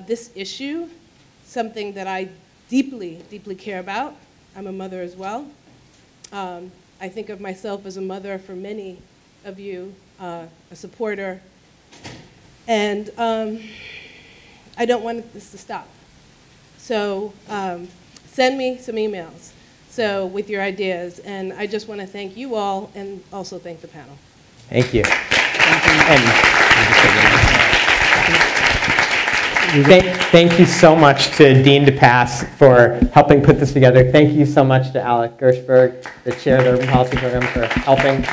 this issue, something that I deeply, deeply care about? I'm a mother as well. I think of myself as a mother for many of you, a supporter. And I don't want this to stop. So send me some emails with your ideas. And I just want to thank you all and also thank the panel. Thank you. Thank you so much to Dean DePass for helping put this together. Thank you so much to Alec Gershberg, the chair of the Urban Policy Program, for helping.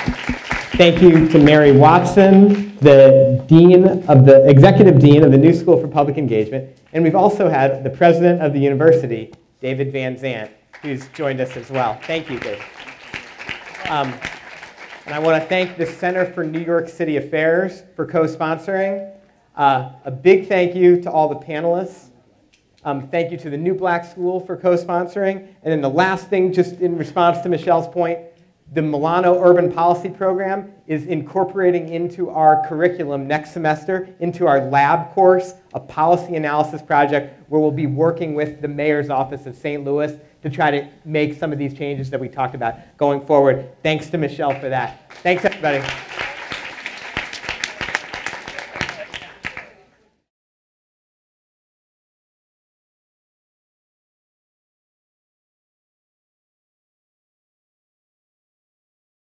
Thank you to Mary Watson, the executive dean of the New School for Public Engagement. And we've also had the president of the university, David Van Zandt, who's joined us as well. Thank you, David. And I want to thank the Center for New York City Affairs for co-sponsoring. A big thank you to all the panelists. Thank you to the New Black School for co-sponsoring. And then the last thing, just in response to Michelle's point, the Milano Urban Policy Program is incorporating into our curriculum next semester, into our lab course, a policy analysis project where we'll be working with the mayor's office of St. Louis to try to make some of these changes that we talked about going forward. Thanks to Michelle for that. Thanks, everybody.